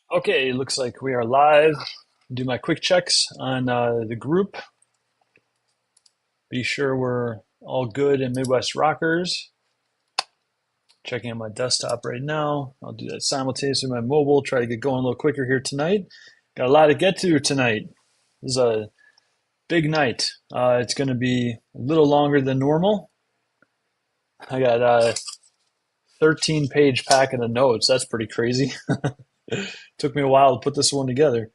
Okay, looks like we are live. Do my quick checks on the group. Be sure we're all good in Midwest Rockers. Checking on my desktop right now. I'll do that simultaneously with my mobile. Try to get going a little quicker here tonight. Got a lot to get to tonight. This is a big night. It's going to be a little longer than normal. I got a 13-page packet of notes. That's pretty crazy. Took me a while to put this one together.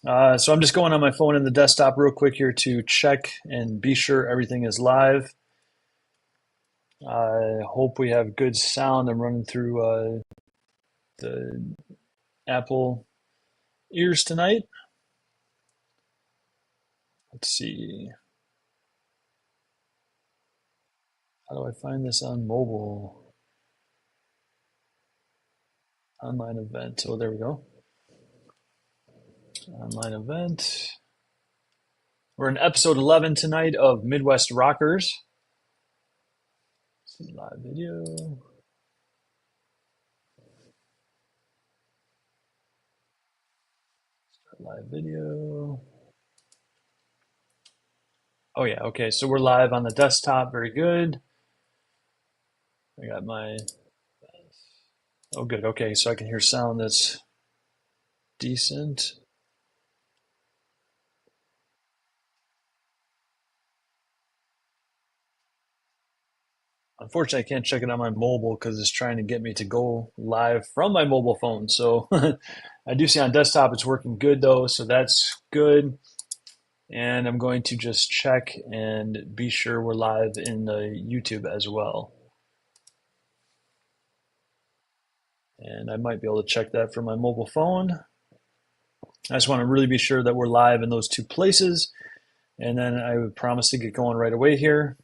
So I'm just going on my phone and the desktop real quick here to check and be sure everything is live. I hope we have good sound. I'm running through the Apple ears tonight. Let's see. How do I find this on mobile? Online event. Oh, there we go. Online event. We're in episode 11 tonight of Midwest Rockers. Let's see, live video. Start live video. Oh yeah, okay. So we're live on the desktop. Very good. I got my. Oh, good. Okay, so I can hear sound that's decent. Unfortunately, I can't check it on my mobile because it's trying to get me to go live from my mobile phone. So I do see on desktop it's working good though, so that's good. And I'm going to just check and be sure we're live in the YouTube as well. And I might be able to check that from my mobile phone. I just want to really be sure that we're live in those two places. And then I would promise to get going right away here.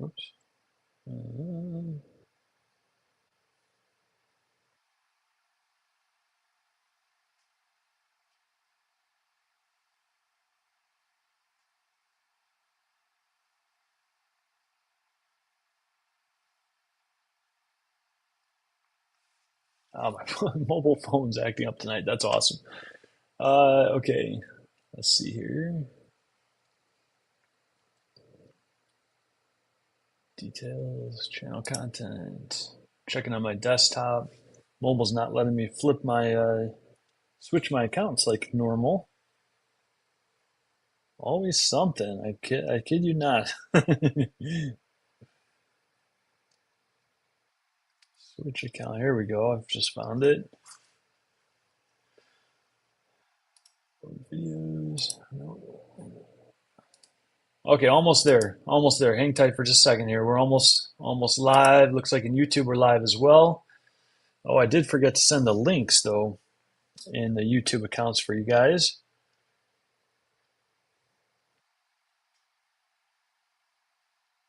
Oops. My mobile phone's acting up tonight. That's awesome. Okay, let's see here. Details, channel content. Checking on my desktop. Mobile's not letting me flip my switch my accounts like normal. Always something. I kid you not. Switch account. Here we go. I've just found it. Videos. Okay, almost there. Almost there. Hang tight for just a second here. We're almost live. Looks like in YouTube we're live as well. Oh, I did forget to send the links though in the YouTube accounts for you guys.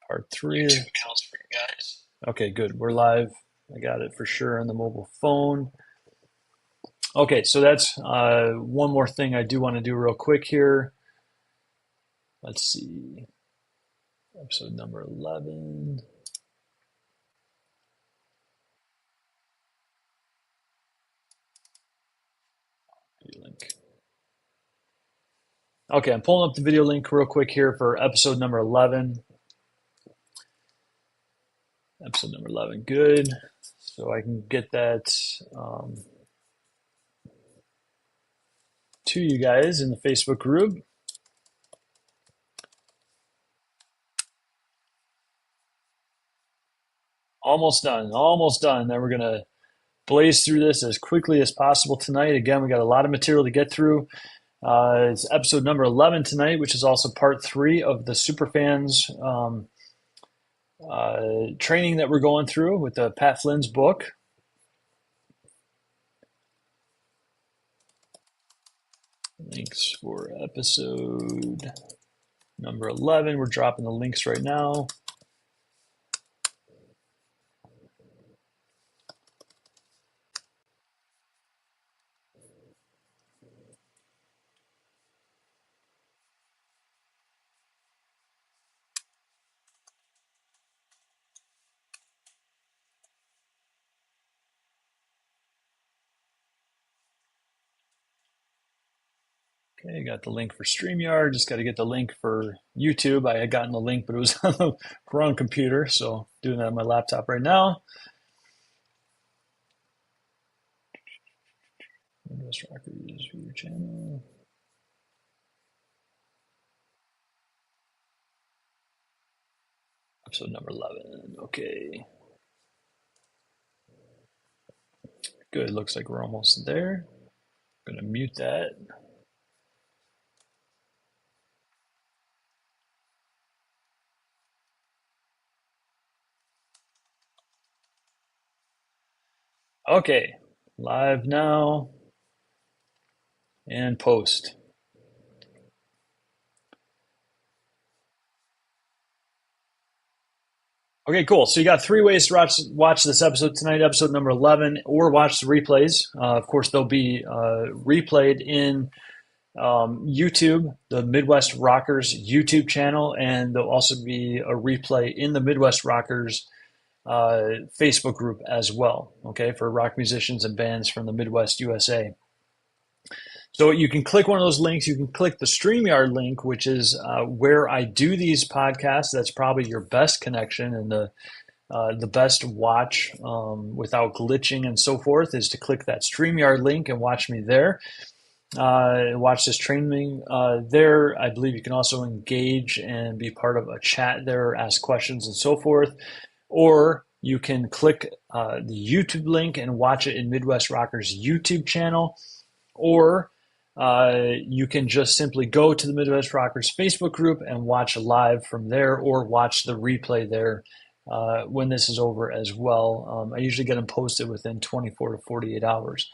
Part three. YouTube accounts for you guys. Okay, good. We're live. I got it for sure on the mobile phone. Okay, so that's one more thing I do want to do real quick here. Let's see. Episode number 11. Video link. Okay, I'm pulling up the video link real quick here for episode number 11. Episode number 11, good. So I can get that to you guys in the Facebook group. Almost done, almost done. Then we're going to blaze through this as quickly as possible tonight. Again, we got a lot of material to get through. It's episode number 11 tonight, which is also part 3 of the Superfans training that we're going through with Pat Flynn's book. Links for episode number 11. We're dropping the links right now. Okay, got the link for StreamYard. Just got to get the link for YouTube. I had gotten the link, but it was on the wrong computer, so doing that on my laptop right now. Midwest Rockers view channel. Episode number 11. Okay. Good. Looks like we're almost there. I'm going to mute that. Okay. Live now and post. Okay, cool. So you got three ways to watch this episode tonight, episode number 11, or watch the replays. Of course, they'll be replayed in YouTube, the Midwest Rockers YouTube channel, and there'll also be a replay in the Midwest Rockers Facebook group as well, okay, for rock musicians and bands from the Midwest USA. So you can click one of those links. You can click the StreamYard link, which is where I do these podcasts. That's probably your best connection and the best watch without glitching and so forth is to click that StreamYard link and watch me there. Watch this training there. I believe you can also engage and be part of a chat there, ask questions and so forth. Or you can click the YouTube link and watch it in Midwest Rockers YouTube channel. Or you can just simply go to the Midwest Rockers Facebook group and watch live from there, or watch the replay there when this is over as well. I usually get them posted within 24 to 48 hours.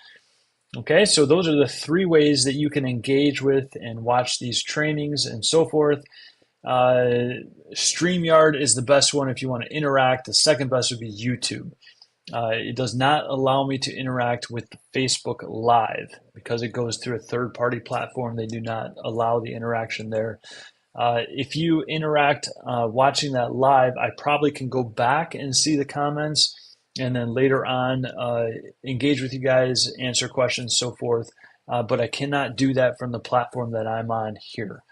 Okay, so those are the three ways that you can engage with and watch these trainings and so forth. StreamYard is the best one if you want to interact. The second best would be YouTube. It does not allow me to interact with Facebook Live because it goes through a third-party platform. They do not allow the interaction there. If you interact watching that live, I probably can go back and see the comments and then later on engage with you guys, answer questions, so forth. But I cannot do that from the platform that I'm on here.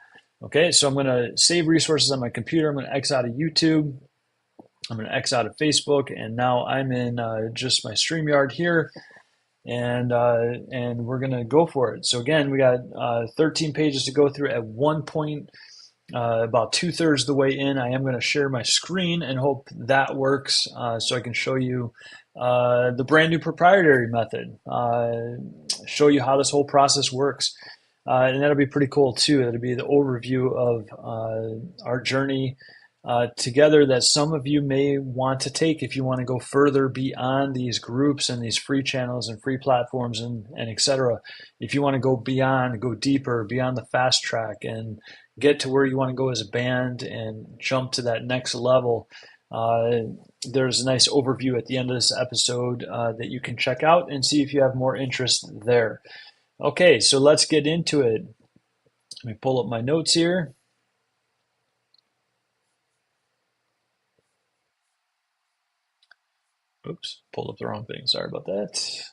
Okay, so I'm going to save resources on my computer. I'm going to X out of YouTube. I'm going to X out of Facebook, and now I'm in just my StreamYard here, and we're going to go for it. So again, we got 13 pages to go through. At one point, about 2/3 the way in, I am going to share my screen and hope that works so I can show you the brand new proprietary method, show you how this whole process works. And that'll be pretty cool too. That'll be the overview of our journey together that some of you may want to take if you want to go further beyond these groups and these free channels and free platforms and et cetera. If you want to go beyond, go deeper, beyond the fast track and get to where you want to go as a band and jump to that next level, there's a nice overview at the end of this episode that you can check out and see if you have more interest there. Okay, so let's get into it. Let me pull up my notes here. Oops, pulled up the wrong thing. Sorry about that.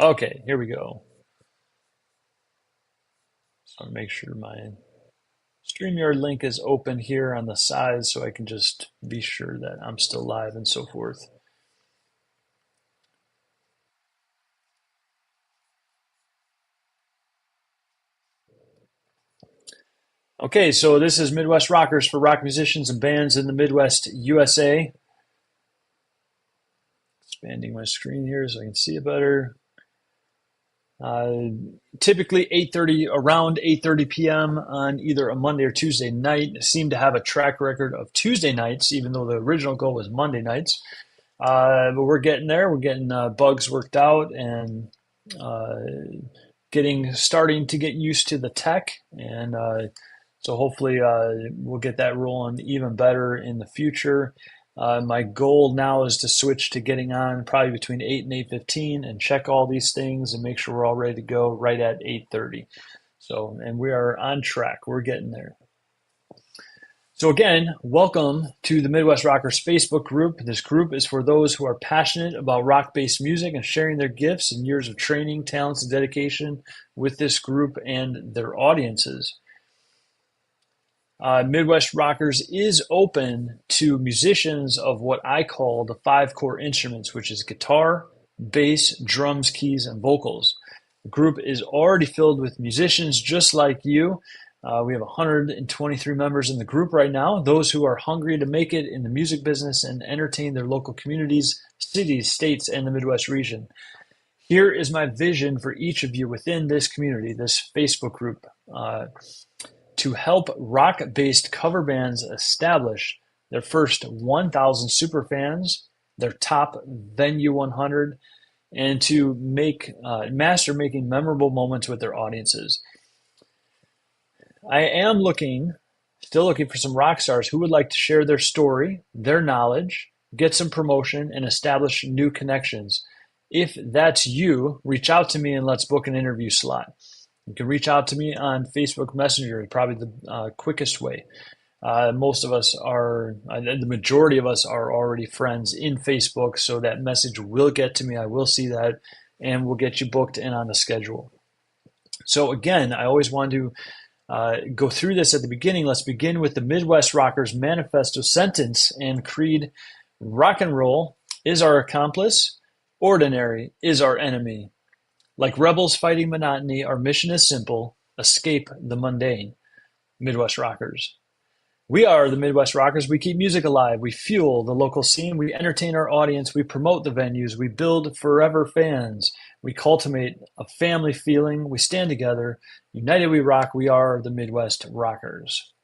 Okay, here we go. So I want to make sure my StreamYard link is open here on the side so I can just be sure that I'm still live and so forth. Okay, so this is Midwest Rockers for rock musicians and bands in the Midwest USA. Expanding my screen here so I can see it better. Typically around 8:30 p.m. on either a Monday or Tuesday night. Seem to have a track record of Tuesday nights, even though the original goal was Monday nights. But we're getting there. We're getting bugs worked out and starting to get used to the tech. And so hopefully we'll get that rolling even better in the future. My goal now is to switch to getting on probably between 8 and 8:15 and check all these things and make sure we're all ready to go right at 8:30. So, and we are on track. We're getting there. So again, welcome to the Midwest Rockers Facebook group. This group is for those who are passionate about rock-based music and sharing their gifts and years of training, talents, and dedication with this group and their audiences. Midwest Rockers is open to musicians of what I call the 5 core instruments, which is guitar, bass, drums, keys, and vocals. The group is already filled with musicians just like you. We have 123 members in the group right now, those who are hungry to make it in the music business and entertain their local communities, cities, states, and the Midwest region. Here is my vision for each of you within this community, this Facebook group, to help rock-based cover bands establish their first 1,000 superfans, their top Venue 100, and to master making memorable moments with their audiences. I am still looking for some rock stars who would like to share their story, their knowledge, get some promotion, and establish new connections. If that's you, reach out to me and let's book an interview slot. You can reach out to me on Facebook Messenger, probably the quickest way. The majority of us are already friends in Facebook, so that message will get to me. I will see that, and we'll get you booked in on the schedule. So again, I always want to go through this at the beginning. Let's begin with the Midwest Rockers Manifesto sentence and creed. Rock and roll is our accomplice. Ordinary is our enemy. Like rebels fighting monotony, our mission is simple: escape the mundane. Midwest Rockers. We are the Midwest Rockers. We keep music alive. We fuel the local scene. We entertain our audience. We promote the venues. We build forever fans. We cultivate a family feeling. We stand together. United we rock. We are the Midwest Rockers.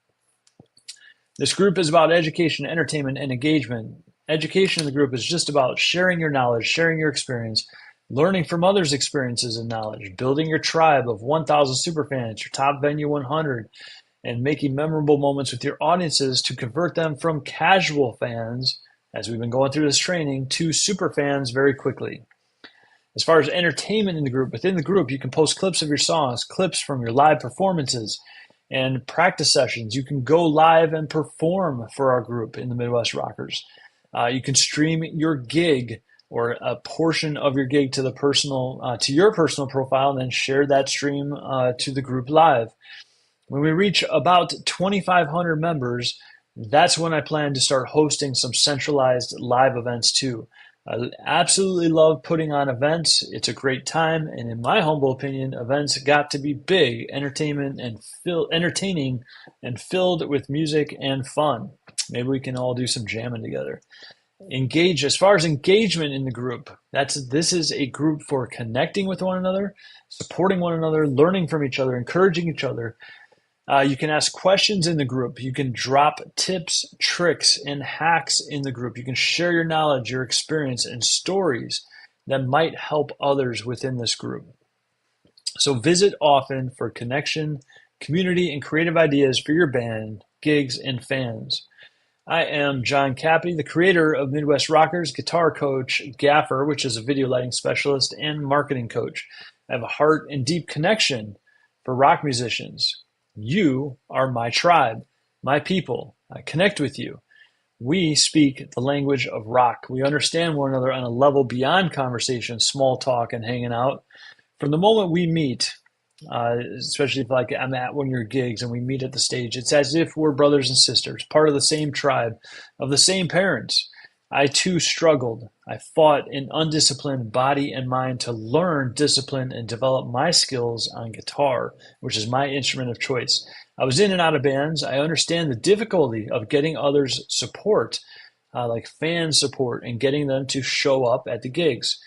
This group is about education, entertainment, and engagement. Education in the group is just about sharing your knowledge, sharing your experience, learning from others' experiences and knowledge, building your tribe of 1,000 superfans, your top Venue 100, and making memorable moments with your audiences to convert them from casual fans, as we've been going through this training, to superfans very quickly. As far as entertainment in the group, within the group, you can post clips of your songs, clips from your live performances, and practice sessions. You can go live and perform for our group in the Midwest Rockers. You can stream your gig or a portion of your gig to your personal profile, and then share that stream to the group live. When we reach about 2,500 members, that's when I plan to start hosting some centralized live events too. I absolutely love putting on events. It's a great time, and in my humble opinion, events got to be big, entertaining, and filled with music and fun. Maybe we can all do some jamming together. As far as engagement in the group, this is a group for connecting with one another, supporting one another, learning from each other, encouraging each other. You can ask questions in the group. You can drop tips, tricks, and hacks in the group. You can share your knowledge, your experience, and stories that might help others within this group. So visit often for connection, community, and creative ideas for your band, gigs, and fans. I am John Cappy, the creator of Midwest Rockers, guitar coach, gaffer, which is a video lighting specialist, and marketing coach. I have a heart and deep connection for rock musicians. You are my tribe, my people. I connect with you. We speak the language of rock. We understand one another on a level beyond conversation, small talk, and hanging out. From the moment we meet, especially if I'm at one of your gigs and we meet at the stage, it's as if we're brothers and sisters, part of the same tribe, of the same parents. I too struggled. I fought an undisciplined body and mind to learn discipline and develop my skills on guitar, which is my instrument of choice. I was in and out of bands. I understand the difficulty of getting others' support, like fan support, and getting them to show up at the gigs.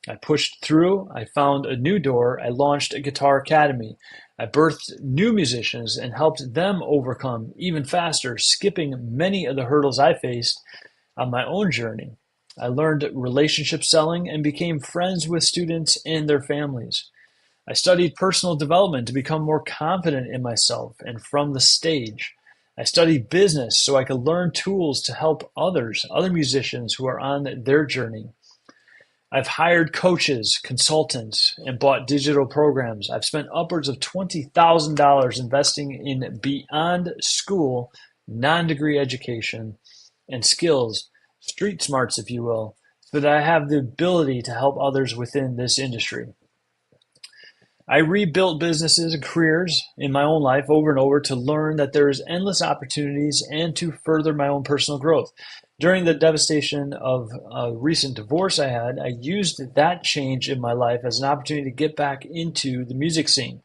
I pushed through. I found a new door. I launched a guitar academy. I birthed new musicians and helped them overcome even faster, skipping many of the hurdles I faced on my own journey. I learned relationship selling and became friends with students and their families. I studied personal development to become more confident in myself and from the stage. I studied business so I could learn tools to help other musicians who are on their journey. I've hired coaches, consultants, and bought digital programs. I've spent upwards of $20,000 investing in beyond school non-degree education, and skills, street smarts, if you will, so that I have the ability to help others within this industry. I rebuilt businesses and careers in my own life over and over to learn that there's endless opportunities and to further my own personal growth. During the devastation of a recent divorce I had, I used that change in my life as an opportunity to get back into the music scene.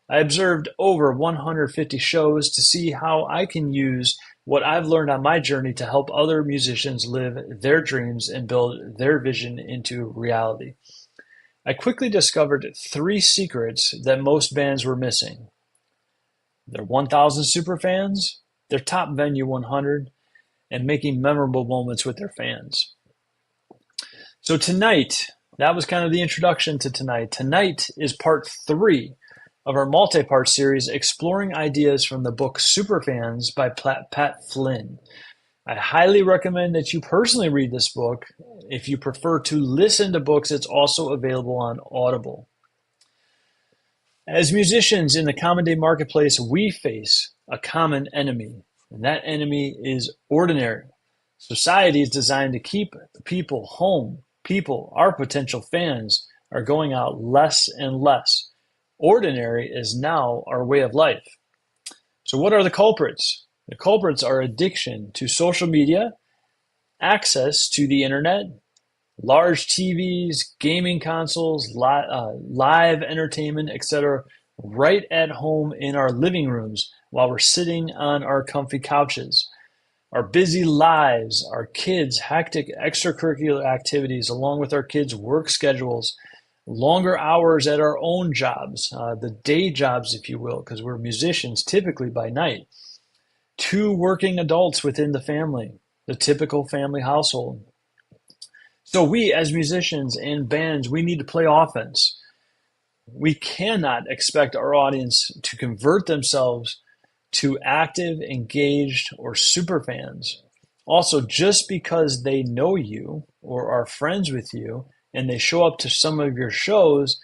I observed over 150 shows to see how I can use what I've learned on my journey to help other musicians live their dreams and build their vision into reality. I quickly discovered three secrets that most bands were missing: their 1,000 superfans, their top venue 100, and making memorable moments with their fans. So tonight, that was kind of the introduction to tonight. Tonight is part 3 of our multi-part series exploring ideas from the book Superfans by Pat Flynn. I highly recommend that you personally read this book. If you prefer to listen to books, it's also available on Audible. As musicians in the common day marketplace, we face a common enemy, and that enemy is ordinary. Society is designed to keep people home. People, our potential fans, are going out less and less. Ordinary is now our way of life. So what are the culprits? The culprits are addiction to social media, access to the internet, large TVs, gaming consoles, live entertainment, etc., right at home in our living rooms while we're sitting on our comfy couches. Our busy lives, our kids' hectic extracurricular activities, along with our kids' work schedules, longer hours at our own jobs, the day jobs, if you will, because we're musicians typically by night. 2 working adults within the family, the typical family household. So we as musicians and bands, we need to play offense. We cannot expect our audience to convert themselves to active, engaged, or super fans. Also, just because they know you or are friends with you and they show up to some of your shows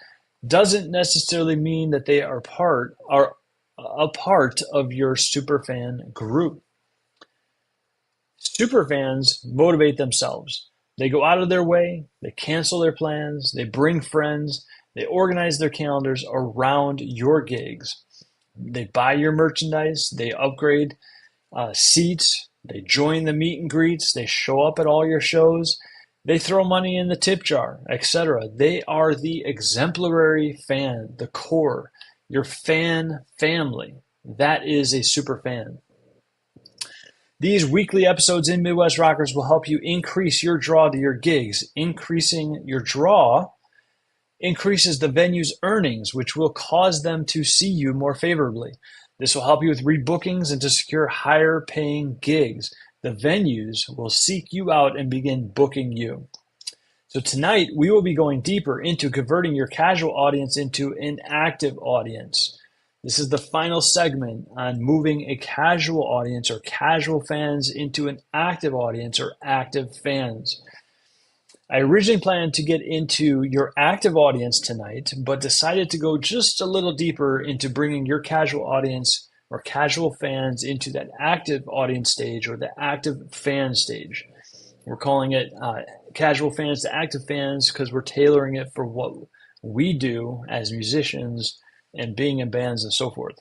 doesn't necessarily mean that they are a part of your superfan group. Superfans motivate themselves. They go out of their way, they cancel their plans, they bring friends, they organize their calendars around your gigs. They buy your merchandise, they upgrade seats, they join the meet and greets, they show up at all your shows, they throw money in the tip jar, etc. They are the exemplary fan, the core, your fan family. That is a super fan. These weekly episodes in Midwest Rockers will help you increase your draw to your gigs. Increasing your draw increases the venue's earnings, which will cause them to see you more favorably. This will help you with rebookings and to secure higher paying gigs. The venues will seek you out and begin booking you. So tonight, we will be going deeper into converting your casual audience into an active audience. This is the final segment on moving a casual audience or casual fans into an active audience or active fans. I originally planned to get into your active audience tonight, but decided to go just a little deeper into bringing your casual audience or casual fans into that active audience stage or the active fan stage. We're calling it casual fans to active fans because we're tailoring it for what we do as musicians and being in bands and so forth.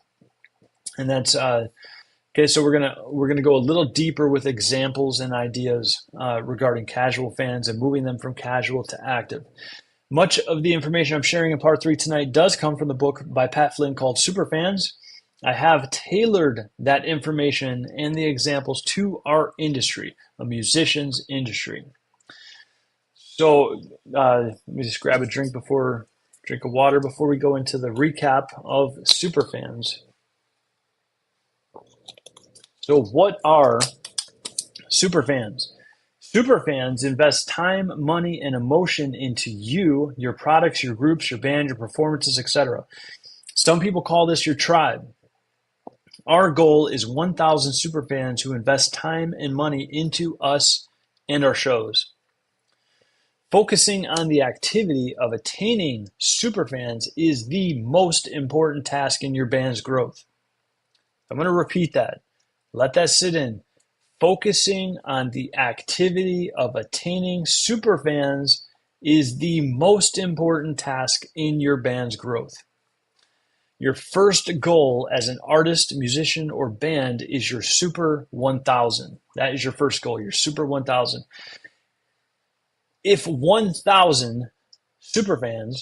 And that's okay. So we're gonna go a little deeper with examples and ideas regarding casual fans and moving them from casual to active. Much of the information I'm sharing in part 3 tonight does come from the book by Pat Flynn called Superfans. I have tailored that information and the examples to our industry, a musician's industry. So let me just grab a drink of water before we go into the recap of Superfans. So what are Superfans? Superfans invest time, money, and emotion into you, your products, your groups, your band, your performances, etc. Some people call this your tribe. Our goal is 1,000 superfans who invest time and money into us and our shows. Focusing on the activity of attaining superfans is the most important task in your band's growth. I'm going to repeat that. Let that sit in. Focusing on the activity of attaining superfans is the most important task in your band's growth. Your first goal as an artist, musician, or band is your Super 1000. That is your first goal, your Super 1000. If 1,000 superfans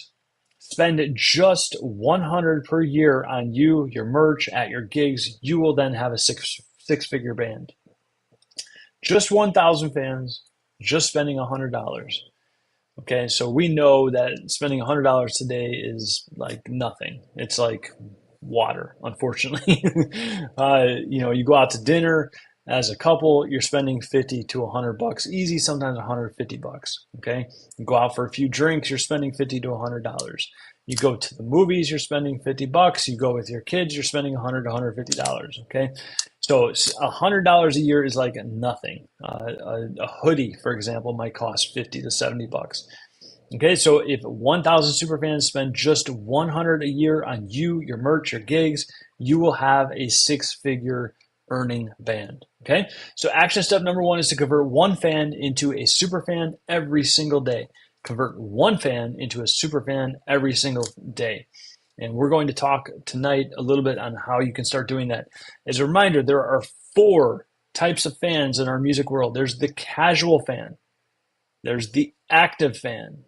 spend just 100 per year on you, your merch, at your gigs, you will then have a six-figure band. Just 1,000 fans, just spending $100. Okay, so we know that spending $100 today is like nothing. It's like water, unfortunately. You go out to dinner as a couple, you're spending 50 to 100 bucks, easy, sometimes 150 bucks. Okay, you go out for a few drinks, you're spending 50 to $100. You go to the movies, you're spending 50 bucks. You go with your kids, you're spending 100 to $150. Okay, so $100 a year is like nothing. A hoodie, for example, might cost 50 to 70 bucks. Okay, so if 1,000 superfans spend just 100 a year on you, your merch, your gigs, you will have a six-figure earning band. Okay, so action step number 1 is to convert one fan into a superfan every single day. Convert one fan into a superfan every single day. And we're going to talk tonight a little bit on how you can start doing that. As a reminder, there are 4 types of fans in our music world. There's the casual fan, there's the active fan,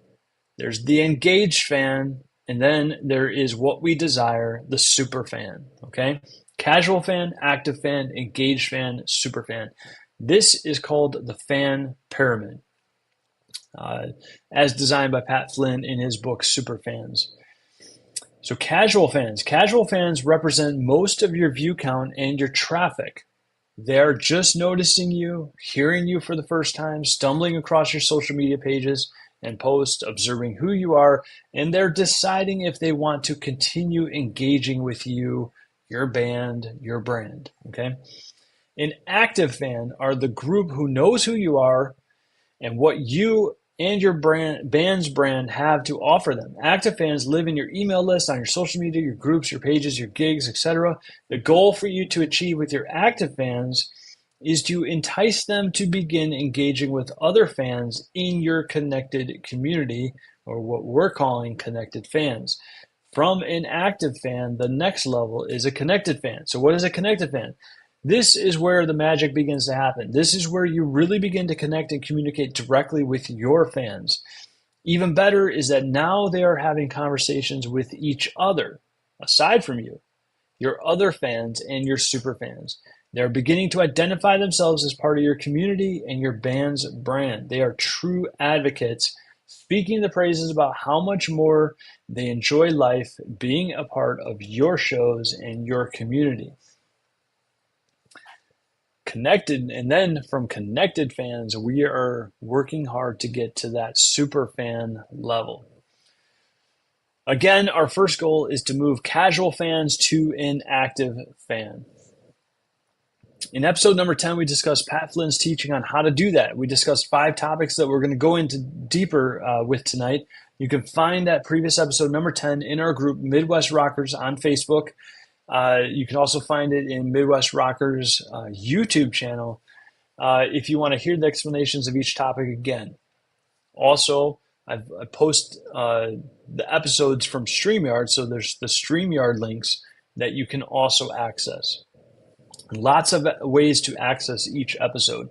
there's the engaged fan, and then there is what we desire, the super fan. Okay? Casual fan, active fan, engaged fan, super fan. This is called the fan pyramid, as designed by Pat Flynn in his book Superfans. So casual fans represent most of your view count and your traffic. They're just noticing you, hearing you for the first time, stumbling across your social media pages and posts, observing who you are, and they're deciding if they want to continue engaging with you, your band, your brand. Okay? An active fan are the group who knows who you are and what you and your band's brand have to offer them. Active fans live in your email list, on your social media, your groups, your pages, your gigs, etc. The goal for you to achieve with your active fans is to entice them to begin engaging with other fans in your connected community, or what we're calling connected fans. From an active fan, the next level is a connected fan. So what is a connected fan? This is where the magic begins to happen. This is where you really begin to connect and communicate directly with your fans. Even better is that now they are having conversations with each other, aside from you, your other fans and your super fans. They're beginning to identify themselves as part of your community and your band's brand. They are true advocates, speaking the praises about how much more they enjoy life being a part of your shows and your community. Connected, and then from connected fans, we are working hard to get to that super fan level. Again, our first goal is to move casual fans to an active fan. In episode number 10, we discussed Pat Flynn's teaching on how to do that. We discussed 5 topics that we're going to go into deeper with tonight. You can find that previous episode number 10 in our group Midwest Rockers on Facebook. You can also find it in Midwest Rockers YouTube channel if you want to hear the explanations of each topic again. Also, I post the episodes from StreamYard, so there's the StreamYard links that you can also access. Lots of ways to access each episode.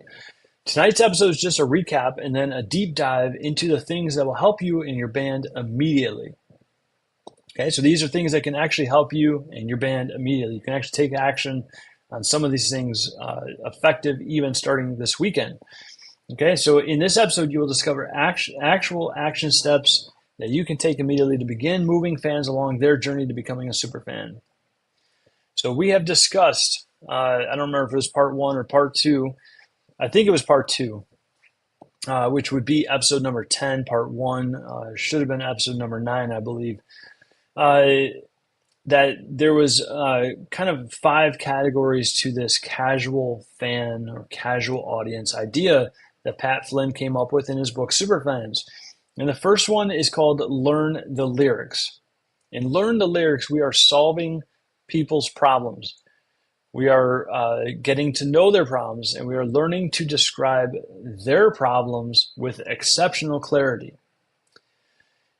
Tonight's episode is just a recap and then a deep dive into the things that will help you and your band immediately. Okay, so these are things that can actually help you and your band immediately. You can actually take action on some of these things effective even starting this weekend. Okay, so in this episode, you will discover actual action steps that you can take immediately to begin moving fans along their journey to becoming a super fan. So we have discussed, I don't remember if it was part 1 or part 2. I think it was part 2, which would be episode number 10, part 1. Should have been episode number 9, I believe. That there was kind of 5 categories to this casual fan or casual audience idea that Pat Flynn came up with in his book Superfans. And the first one is called Learn the Lyrics. In Learn the Lyrics, we are solving people's problems. We are getting to know their problems, and we are learning to describe their problems with exceptional clarity.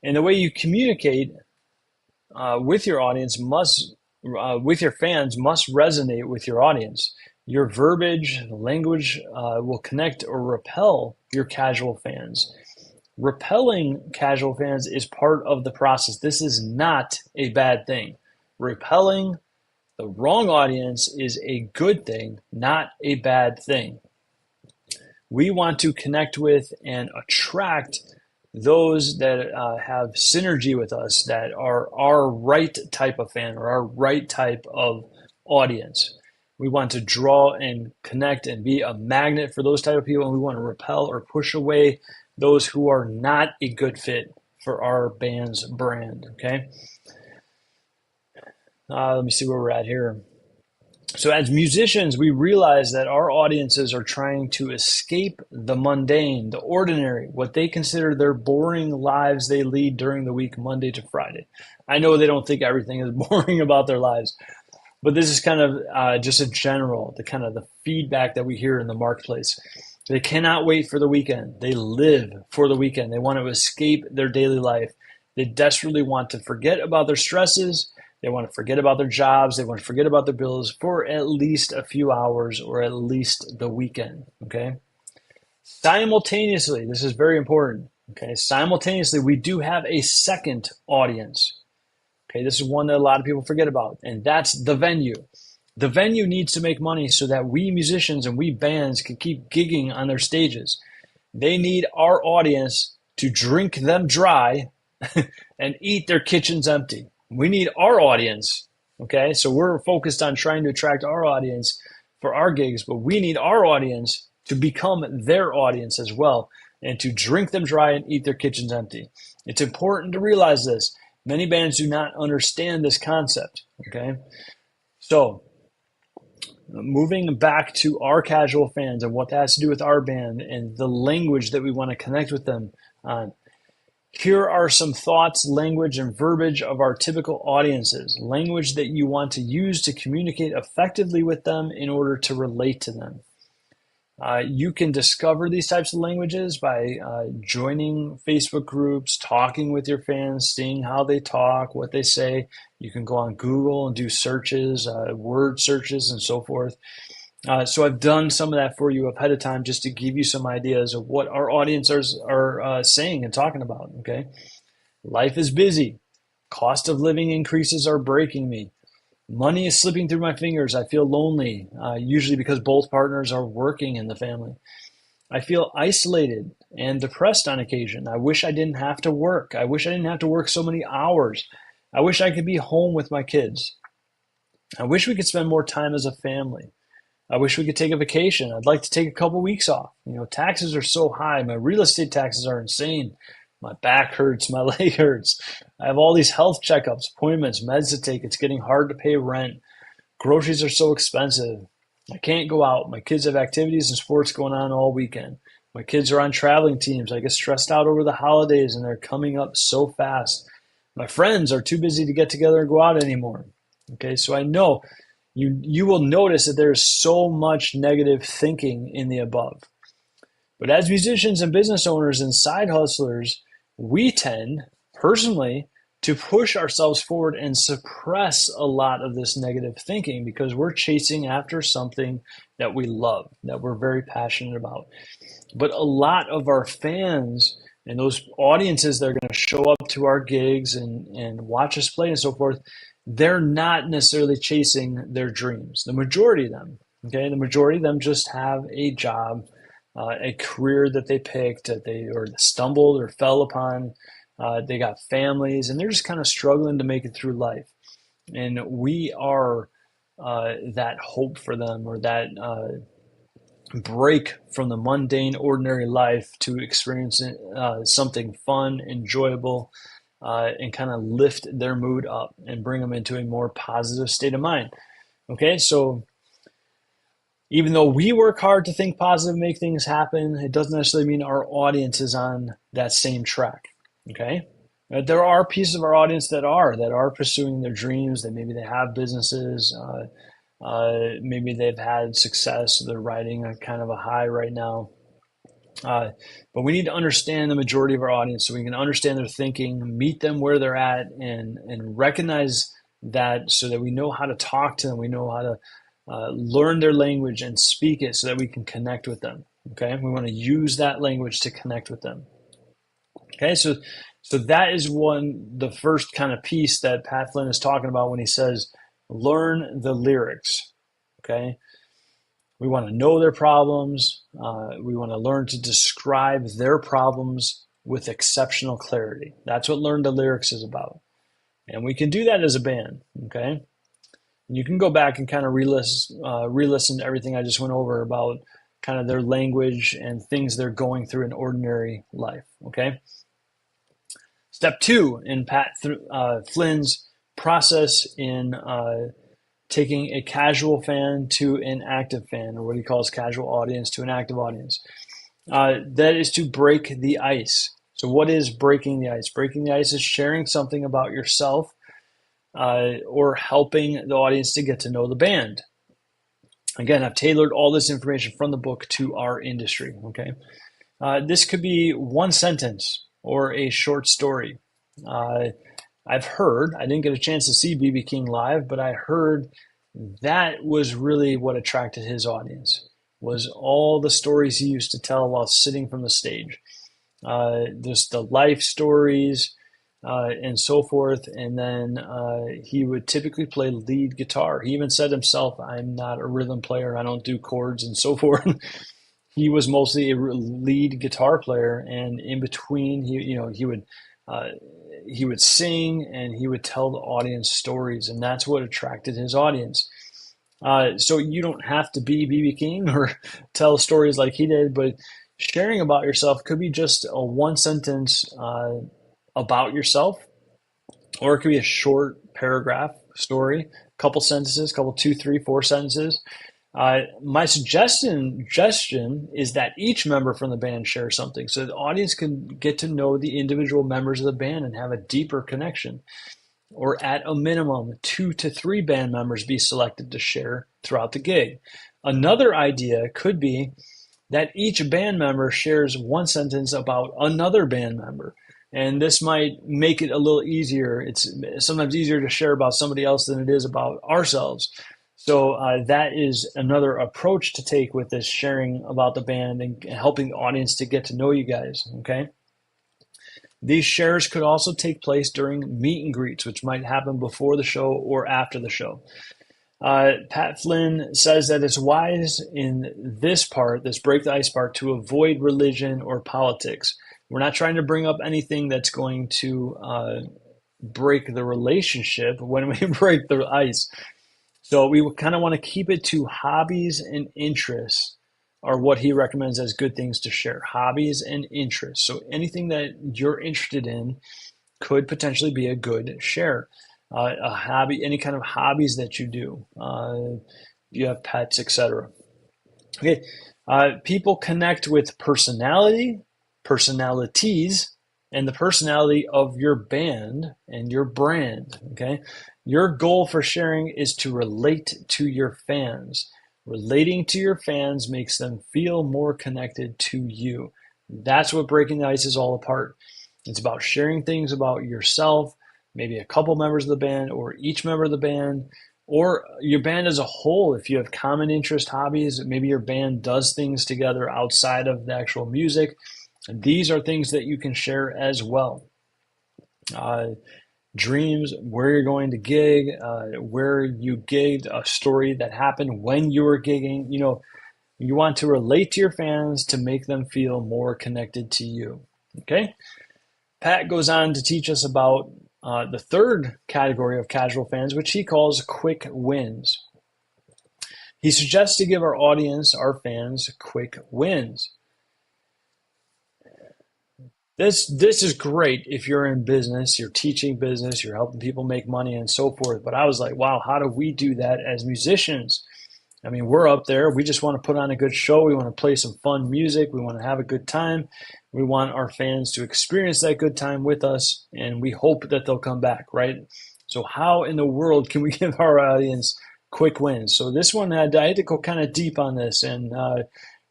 And the way you communicate with your audience with your fans must resonate with your audience. Your verbiage, language will connect or repel your casual fans. Repelling casual fans is part of the process. This is not a bad thing. Repelling the wrong audience is a good thing, not a bad thing. We want to connect with and attract those that have synergy with us, that are our right type of fan or our right type of audience. We want to draw and connect and be a magnet for those type of people, and we want to repel or push away those who are not a good fit for our band's brand. Okay. Let me see where we're at here. So as musicians, we realize that our audiences are trying to escape the mundane, the ordinary, what they consider their boring lives they lead during the week, Monday to Friday. I know they don't think everything is boring about their lives, but this is kind of just a general, the kind of the feedback that we hear in the marketplace. They cannot wait for the weekend. They live for the weekend. They want to escape their daily life. They desperately want to forget about their stresses. They want to forget about their jobs. They want to forget about their bills for at least a few hours or at least the weekend. Okay. Simultaneously, this is very important. Okay. Simultaneously, we do have a second audience. Okay. This is one that a lot of people forget about, and that's the venue. The venue needs to make money so that we musicians and we bands can keep gigging on their stages. They need our audience to drink them dry and eat their kitchens empty. We need our audience. Okay. So we're focused on trying to attract our audience for our gigs, but we need our audience to become their audience as well and to drink them dry and eat their kitchens empty. It's important to realize this. Many bands do not understand this concept. Okay. So moving back to our casual fans and what that has to do with our band and the language that we want to connect with them on. Here are some thoughts, language, and verbiage of our typical audiences, language that you want to use to communicate effectively with them in order to relate to them. You can discover these types of languages by joining Facebook groups, talking with your fans, seeing how they talk, what they say. You can go on Google and do searches, word searches, and so forth. So I've done some of that for you ahead of time just to give you some ideas of what our audiences are saying and talking about. Okay. Life is busy. Cost of living increases are breaking me. Money is slipping through my fingers. I feel lonely, usually because both partners are working in the family. I feel isolated and depressed on occasion. I wish I didn't have to work. I wish I didn't have to work so many hours. I wish I could be home with my kids. I wish we could spend more time as a family. I wish we could take a vacation. I'd like to take a couple weeks off. Taxes are so high. My real estate taxes are insane. My back hurts. My leg hurts. I have all these health checkups, appointments, meds to take. It's getting hard to pay rent. Groceries are so expensive. I can't go out. My kids have activities and sports going on all weekend. My kids are on traveling teams. I get stressed out over the holidays and they're coming up so fast. My friends are too busy to get together and go out anymore. Okay, so I know you will notice that there's so much negative thinking in the above. But as musicians and business owners and side hustlers, we tend, personally, to push ourselves forward and suppress a lot of this negative thinking because we're chasing after something that we love, that we're very passionate about. But a lot of our fans and those audiences that are going to show up to our gigs and watch us play and so forth, they're not necessarily chasing their dreams. The majority of them, okay, the majority of them just have a job, a career that they picked, that they or stumbled or fell upon. They got families, and they're just kind of struggling to make it through life. And we are that hope for them, or that break from the mundane, ordinary life to experience something fun, enjoyable, and kind of lift their mood up and bring them into a more positive state of mind. Okay, so even though we work hard to think positive, make things happen, it doesn't necessarily mean our audience is on that same track. Okay, there are pieces of our audience that are pursuing their dreams. That maybe they have businesses, Maybe they've had success. They're riding a kind of a high right now. But we need to understand the majority of our audience so we can understand their thinking, meet them where they're at, and recognize that so that we know how to talk to them. We know how to learn their language and speak it so that we can connect with them. Okay, we want to use that language to connect with them. Okay, so that is the first kind of piece that Pat Flynn is talking about when he says learn the lyrics. Okay, we want to know their problems. We want to learn to describe their problems with exceptional clarity. That's what learn the lyrics is about, and we can do that as a band. Okay, you can go back and kind of re-listen to everything I just went over about kind of their language and things they're going through in ordinary life. Okay. Step 2 in Pat Flynn's process in taking a casual fan to an active fan, or what he calls casual audience to an active audience. That is to break the ice. So what is breaking the ice? Breaking the ice is sharing something about yourself or helping the audience to get to know the band. Again, I've tailored all this information from the book to our industry. Okay, this could be one sentence or a short story. I've heard, I didn't get a chance to see BB King live, but I heard that was really what attracted his audience, was all the stories he used to tell while sitting from the stage. Just the life stories and so forth. And then he would typically play lead guitar. He even said himself, I'm not a rhythm player. I don't do chords and so forth. He was mostly a lead guitar player, and in between, he would sing and he would tell the audience stories, and that's what attracted his audience. So you don't have to be BB King or tell stories like he did, but sharing about yourself could be just a one sentence about yourself, or it could be a short paragraph story, couple sentences, couple 2, 3, 4 sentences. My suggestion is that each member from the band share something so the audience can get to know the individual members of the band and have a deeper connection. Or at a minimum, 2 to 3 band members be selected to share throughout the gig. Another idea could be that each band member shares one sentence about another band member. And this might make it a little easier. It's sometimes easier to share about somebody else than it is about ourselves. So that is another approach to take with this sharing about the band and helping the audience to get to know you guys, okay? These shares could also take place during meet and greets, which might happen before the show or after the show. Pat Flynn says that it's wise in this part, this break the ice part, to avoid religion or politics. We're not trying to bring up anything that's going to break the relationship when we break the ice. So we kind of want to keep it to hobbies and interests are what he recommends as good things to share. Hobbies and interests. So anything that you're interested in could potentially be a good share. A hobby, any kind of hobbies that you do. You have pets, etc. Okay. People connect with personalities, and the personality of your band and your brand. Okay. Your goal for sharing is to relate to your fans. Relating to your fans makes them feel more connected to you. That's what Breaking the Ice is all about. It's about sharing things about yourself, maybe a couple members of the band, or each member of the band, or your band as a whole. If you have common interest, hobbies, maybe your band does things together outside of the actual music. These are things that you can share as well. Dreams, where you're going to gig, where you gigged, a story that happened when you were gigging. You want to relate to your fans to make them feel more connected to you. Okay? Pat goes on to teach us about the third category of casual fans, which he calls quick wins. He suggests to give our audience, our fans, quick wins. This is great if you're in business, you're teaching business, you're helping people make money and so forth. But I was like, wow, how do we do that as musicians? I mean, we're up there. We just want to put on a good show. We want to play some fun music. We want to have a good time. We want our fans to experience that good time with us, and we hope that they'll come back, right? So how in the world can we give our audience quick wins. So this one I had to go kind of deep on this and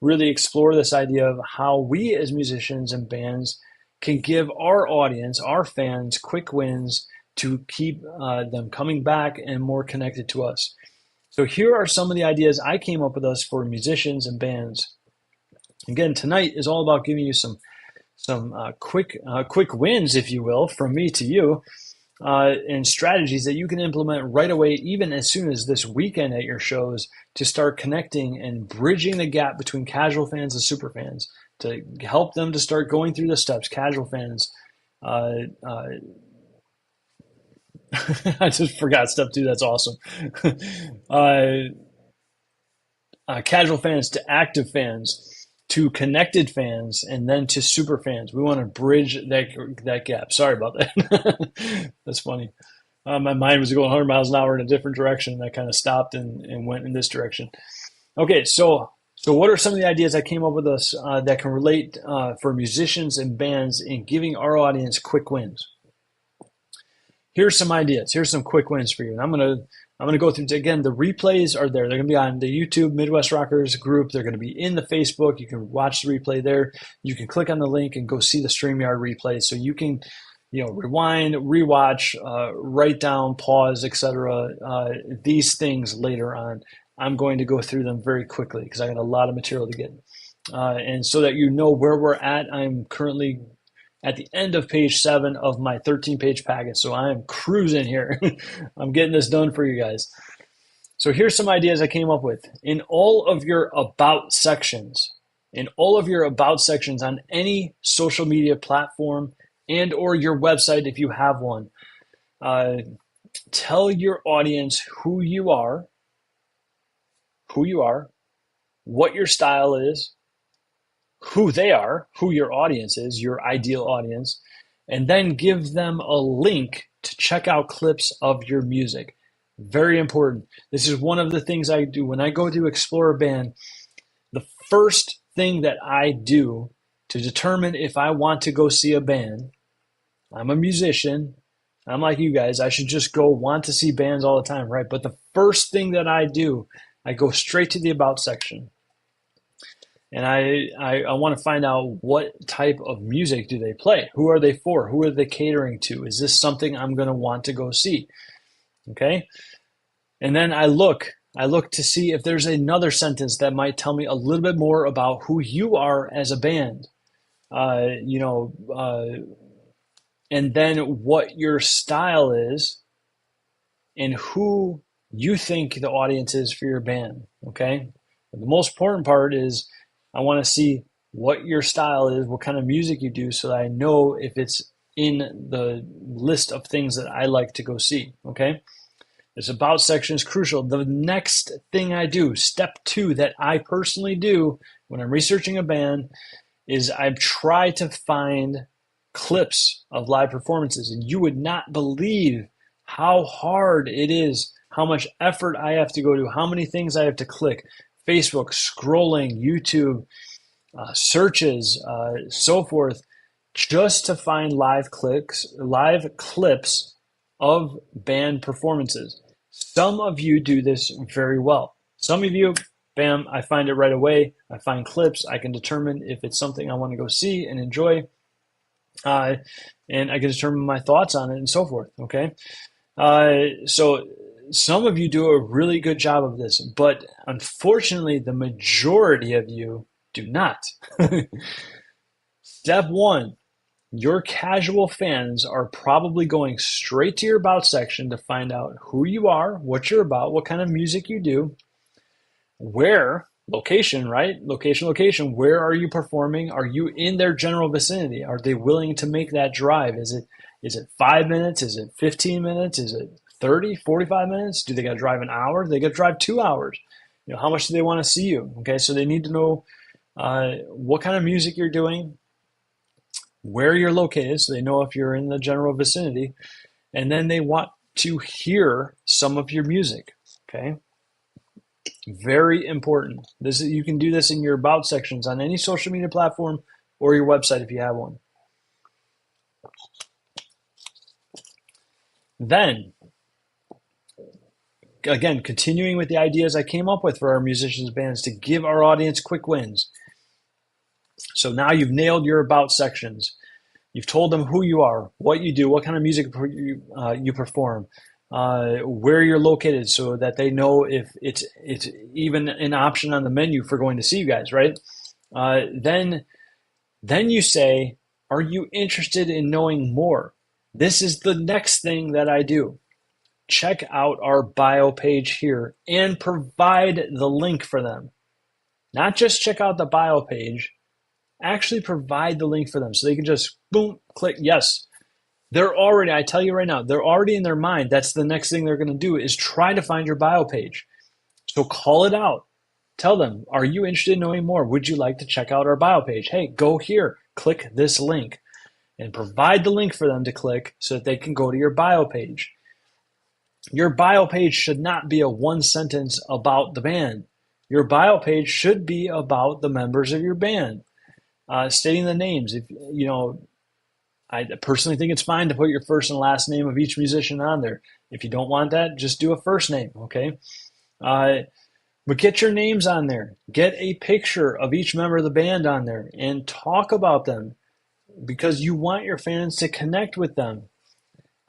really explore this idea of how we as musicians and bands can give our audience, our fans, quick wins to keep them coming back and more connected to us. So here are some of the ideas I came up with us for musicians and bands. Again, tonight is all about giving you some quick wins, if you will, from me to you, and strategies that you can implement right away, even as soon as this weekend at your shows, to start connecting and bridging the gap between casual fans and super fans, to help them to start going through the steps. Casual fans, I just forgot step 2. That's awesome. uh, Casual fans to active fans to connected fans and then to super fans. We want to bridge that gap. Sorry about that. That's funny. My mind was going 100 miles an hour in a different direction, and I kind of stopped and went in this direction. Okay, so what are some of the ideas I came up with us that can relate for musicians and bands in giving our audience quick wins? Here's some ideas. Here's some quick wins for you, and I'm gonna go through again. The replays are there. They're gonna be on the YouTube Midwest Rockers group. They're gonna be in the Facebook. You can watch the replay there. You can click on the link and go see the StreamYard replay, so you can, rewind, rewatch, write down, pause, etc. These things later on. I'm going to go through them very quickly because I got a lot of material to get, and so that you know where we're at. I'm currently at the end of page 7 of my 13-page packet. So I am cruising here. I'm getting this done for you guys. So here's some ideas I came up with. In all of your about sections, on any social media platform and or your website if you have one, tell your audience who you are, what your style is, who they are, who your audience is, your ideal audience, and then give them a link to check out clips of your music. Very important. This is one of the things I do when I go to explore a band. The first thing that I do to determine if I want to go see a band, I'm a musician. I'm like you guys. I should just go want to see bands all the time, right? But the first thing that I do, I go straight to the about section. And I want to find out what type of music do they play? Who are they for? Who are they catering to? Is this something I'm going to want to go see? Okay. And then I look to see if there's another sentence that might tell me a little bit more about who you are as a band. And then what your style is and who you think the audience is for your band. Okay. But the most important part is I want to see what your style is, what kind of music you do, so that I know if it's in the list of things that I like to go see, okay? This about section is crucial. The next thing I do, step 2 that I personally do when I'm researching a band, is I try to find clips of live performances. And you would not believe how hard it is, how much effort I have to go to, how many things I have to click. Facebook, scrolling, YouTube, searches, so forth, just to find live clips of band performances. Some of you do this very well. Some of you, bam, I find it right away. I find clips. I can determine if it's something I want to go see and enjoy, and I can determine my thoughts on it and so forth. Okay, so some of you do a really good job of this, but unfortunately, the majority of you do not. Step 1, your casual fans are probably going straight to your about section to find out who you are, what you're about, what kind of music you do, where, location, right? Location. Where are you performing? Are you in their general vicinity? Are they willing to make that drive? Is it 5 minutes? Is it 15 minutes? Is it 30, 45 minutes? Do they got to drive an hour? Do they got to drive 2 hours? How much do they want to see you? Okay, so they need to know what kind of music you're doing, where you're located, so they know if you're in the general vicinity, and then they want to hear some of your music. Okay, very important. You can do this in your about sections on any social media platform or your website if you have one. Then again, continuing with the ideas I came up with for our musicians bands to give our audience quick wins. So now you've nailed your about sections. You've told them who you are, what you do, what kind of music you perform, where you're located, so that they know if it's even an option on the menu for going to see you guys, right? Then you say, are you interested in knowing more? This is the next thing that I do. Check out our bio page here and provide the link for them. Not just check out the bio page, actually provide the link for them so they can just boom, click yes. They're already, I tell you right now, they're already in their mind. That's the next thing they're going to do is try to find your bio page. So call it out. Tell them, are you interested in knowing more? Would you like to check out our bio page? Hey, go here, click this link, and provide the link for them to click so that they can go to your bio page. Your bio page should not be a one sentence about the band. Your bio page should be about the members of your band, stating the names. If you know, I personally think it's fine to put your first and last name of each musician on there. If you don't want that, just do a first name, okay? But get your names on there. Get a picture of each member of the band on there and talk about them because you want your fans to connect with them.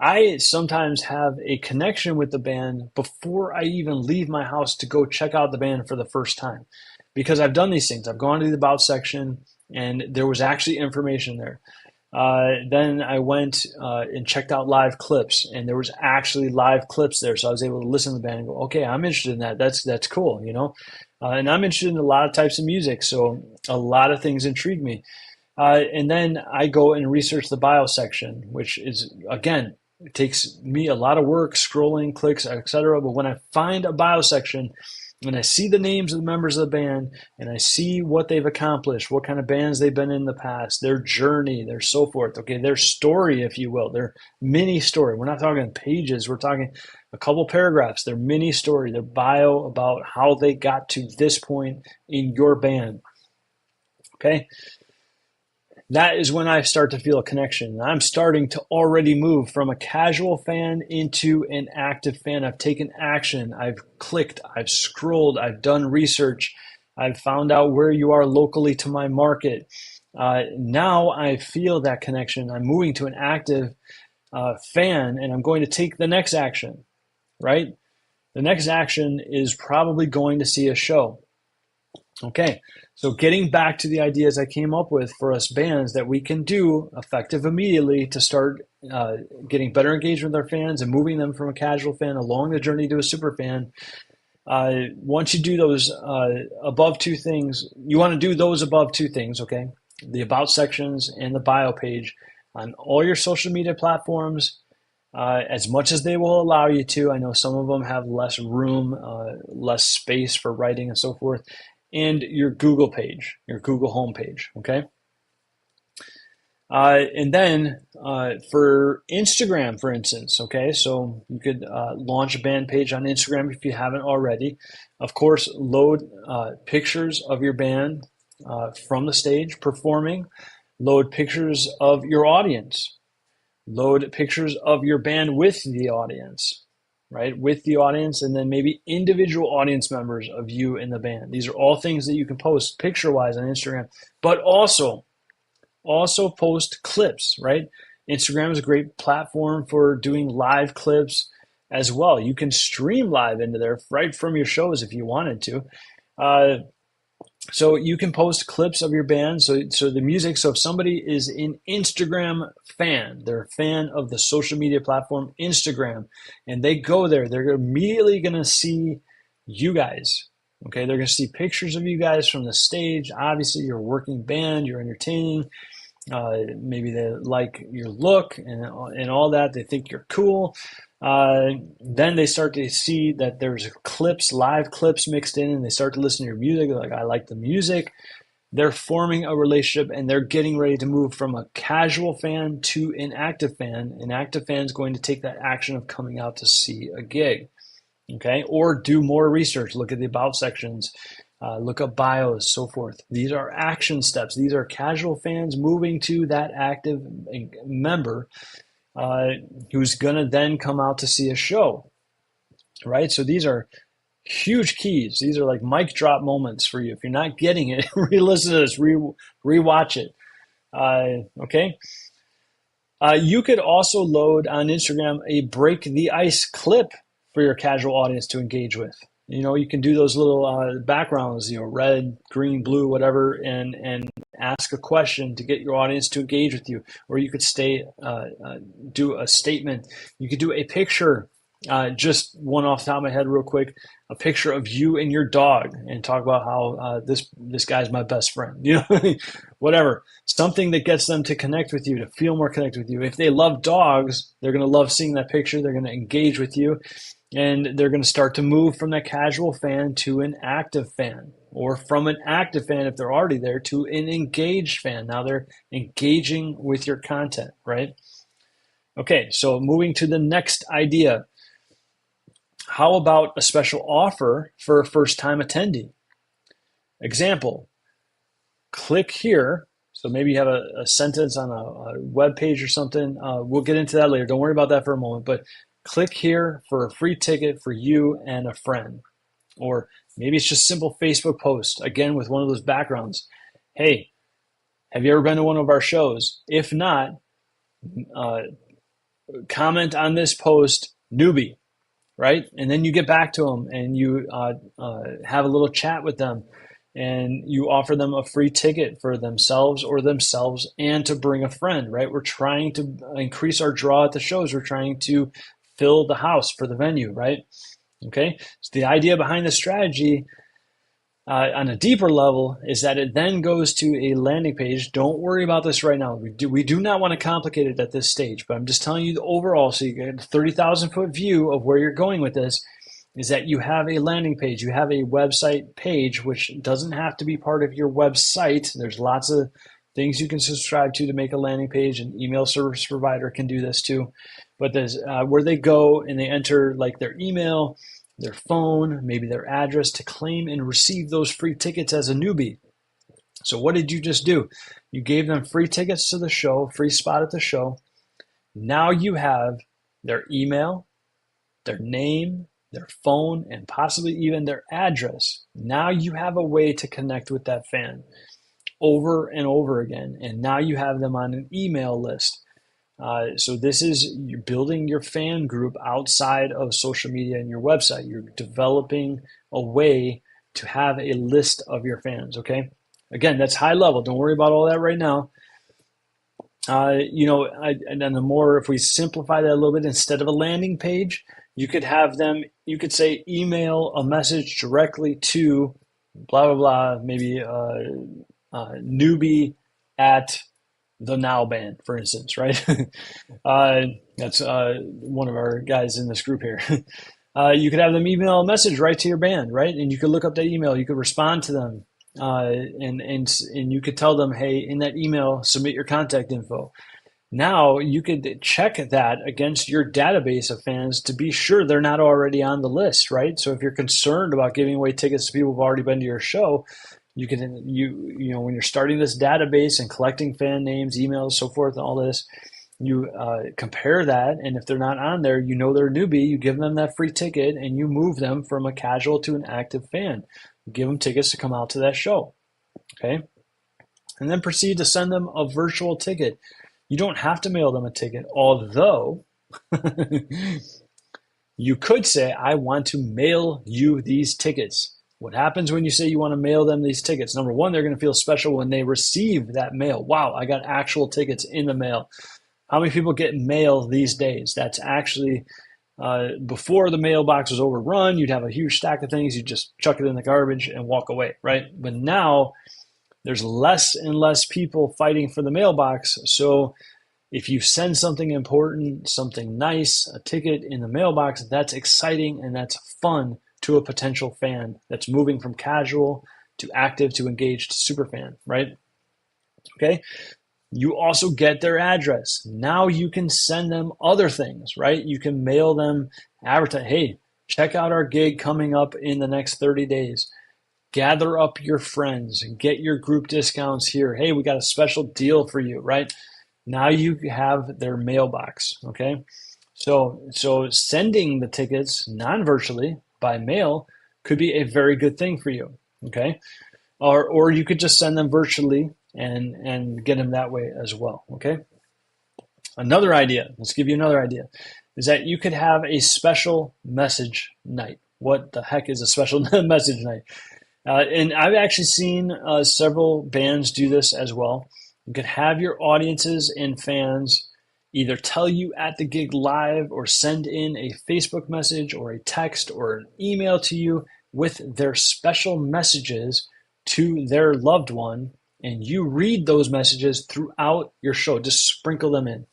I sometimes have a connection with the band before I even leave my house to go check out the band for the first time because I've done these things. I've gone to the About section and there was actually information there. Then I went and checked out live clips, and there was actually live clips there, so I was able to listen to the band and go, okay, I'm interested in that. That's cool, you know. And I'm interested in a lot of types of music, so a lot of things intrigue me. And then I go and research the bio section, which is, again, it takes me a lot of work, scrolling, clicks, etc. But when I find a bio section and I see the names of the members of the band and I see what they've accomplished, what kind of bands they've been in the past, their journey, their so forth, okay, their story, if you will, their mini story. We're not talking pages, we're talking a couple paragraphs, their mini story, their bio about how they got to this point in your band, okay? That is when I start to feel a connection. I'm starting to already move from a casual fan into an active fan. I've taken action. I've clicked. I've scrolled. I've done research. I've found out where you are locally to my market. Now I feel that connection. I'm moving to an active fan, and I'm going to take the next action, right? The next action is probably going to see a show. Okay, so getting back to the ideas I came up with for us bands that we can do effective immediately to start getting better engagement with our fans and moving them from a casual fan along the journey to a super fan. Once you do those above two things, you want to do those above two things, okay? The about sections and the bio page on all your social media platforms, as much as they will allow you to. I know some of them have less room, less space for writing and so forth. And your Google page, your Google homepage, okay? And then for Instagram, for instance, okay, so you could launch a band page on Instagram if you haven't already. Of course, load pictures of your band from the stage performing, load pictures of your audience, load pictures of your band with the audience, right? With the audience, and then maybe individual audience members of you in the band. These are all things that you can post picture-wise on Instagram, but also post clips, right? Instagram is a great platform for doing live clips as well. You can stream live into there right from your shows if you wanted to. So you can post clips of your band. So the music. So if somebody is an Instagram fan, they're a fan of the social media platform Instagram, and they go there, they're immediately going to see you guys. Okay, they're going to see pictures of you guys from the stage. Obviously, you're a working band. You're entertaining. Maybe they like your look and all that. They think you're cool. Then they start to see that there's clips, live clips mixed in, and they start to listen to your music. They're like, I like the music. They're forming a relationship, and they're getting ready to move from a casual fan to an active fan. An active fan is going to take that action of coming out to see a gig, okay? Or do more research. Look at the about sections. Look up bios, so forth. These are action steps. These are casual fans moving to that active member who's going to then come out to see a show. right? So these are huge keys. These are like mic drop moments for you. If you're not getting it, re-listen to this, re-watch it. Okay. You could also load on Instagram a break the ice clip for your casual audience to engage with. You know, you can do those little backgrounds, you know, red, green, blue, whatever, and ask a question to get your audience to engage with you. Or you could do a statement. You could do a picture, just one off the top of my head, real quick, a picture of you and your dog, and talk about how this guy's my best friend. You know, whatever, something that gets them to connect with you, to feel more connected with you. If they love dogs, they're going to love seeing that picture. They're going to engage with you, and they're going to start to move from that casual fan to an active fan, or from an active fan, if they're already there, to an engaged fan. Now they're engaging with your content, right? Okay, so moving to the next idea. How about a special offer for a first-time attendee? Example, click here. So maybe you have a sentence on a web page or something. We'll get into that later. Don't worry about that for a moment. But click here for a free ticket for you and a friend. Or maybe it's just simple Facebook post, again, with one of those backgrounds. Hey, have you ever been to one of our shows? If not, comment on this post, newbie, right? And then you get back to them and you have a little chat with them, and you offer them a free ticket for themselves and to bring a friend, right? We're trying to increase our draw at the shows. We're trying to fill the house for the venue, right? Okay. So the idea behind the strategy on a deeper level is that it then goes to a landing page. Don't worry about this right now. We do not want to complicate it at this stage, but I'm just telling you the overall, so you get a 30,000 foot view of where you're going with this, is that you have a landing page. You have a website page, which doesn't have to be part of your website. There's lots of things you can subscribe to make a landing page. An email service provider can do this too. But there's where they go and they enter like their email, their phone, maybe their address to claim and receive those free tickets as a newbie. So what did you just do? You gave them free tickets to the show, free spot at the show. Now you have their email, their name, their phone, and possibly even their address. Now you have a way to connect with that fan over and over again. And now you have them on an email list. So this is, you're building your fan group outside of social media and your website. You're developing a way to have a list of your fans, okay? Again, that's high level. Don't worry about all that right now. And then the more, if we simplify that a little bit, instead of a landing page, you could say email a message directly to blah, blah, blah, maybe newbie at the Now Band, for instance, right? That's one of our guys in this group here. You could have them email a message right to your band, right? And you could look up that email. You could respond to them. And you could tell them, hey, in that email, submit your contact info. Now you could check that against your database of fans to be sure they're not already on the list, right? So if you're concerned about giving away tickets to people who've already been to your show, you know when you're starting this database and collecting fan names, emails, so forth, and all this, you compare that, and if they're not on there, you know they're a newbie. You give them that free ticket, and you move them from a casual to an active fan. Give them tickets to come out to that show, okay? And then proceed to send them a virtual ticket. You don't have to mail them a ticket, although you could say, I want to mail you these tickets. What happens when you say you want to mail them these tickets? Number one, they're going to feel special when they receive that mail. Wow, I got actual tickets in the mail. How many people get mail these days? That's actually, before the mailbox was overrun, you'd have a huge stack of things. You'd just chuck it in the garbage and walk away, right? But now there's less and less people fighting for the mailbox. So if you send something important, something nice, a ticket in the mailbox, that's exciting and that's fun to a potential fan that's moving from casual to active to engaged to super fan, right? Okay. You also get their address. Now you can send them other things, right? You can mail them, advertise, hey, check out our gig coming up in the next 30 days. Gather up your friends and get your group discounts here. Hey, we got a special deal for you, right? Now you have their mailbox, okay? So sending the tickets non-virtually by mail could be a very good thing for you. Okay. Or you could just send them virtually and get them that way as well. Okay. Another idea, let's give you another idea, is that you could have a special message night. What the heck is a special message night? And I've actually seen several bands do this as well. You could have your audiences and fans either tell you at the gig live or send in a Facebook message or a text or an email to you with their special messages to their loved one. And you read those messages throughout your show. Just sprinkle them in.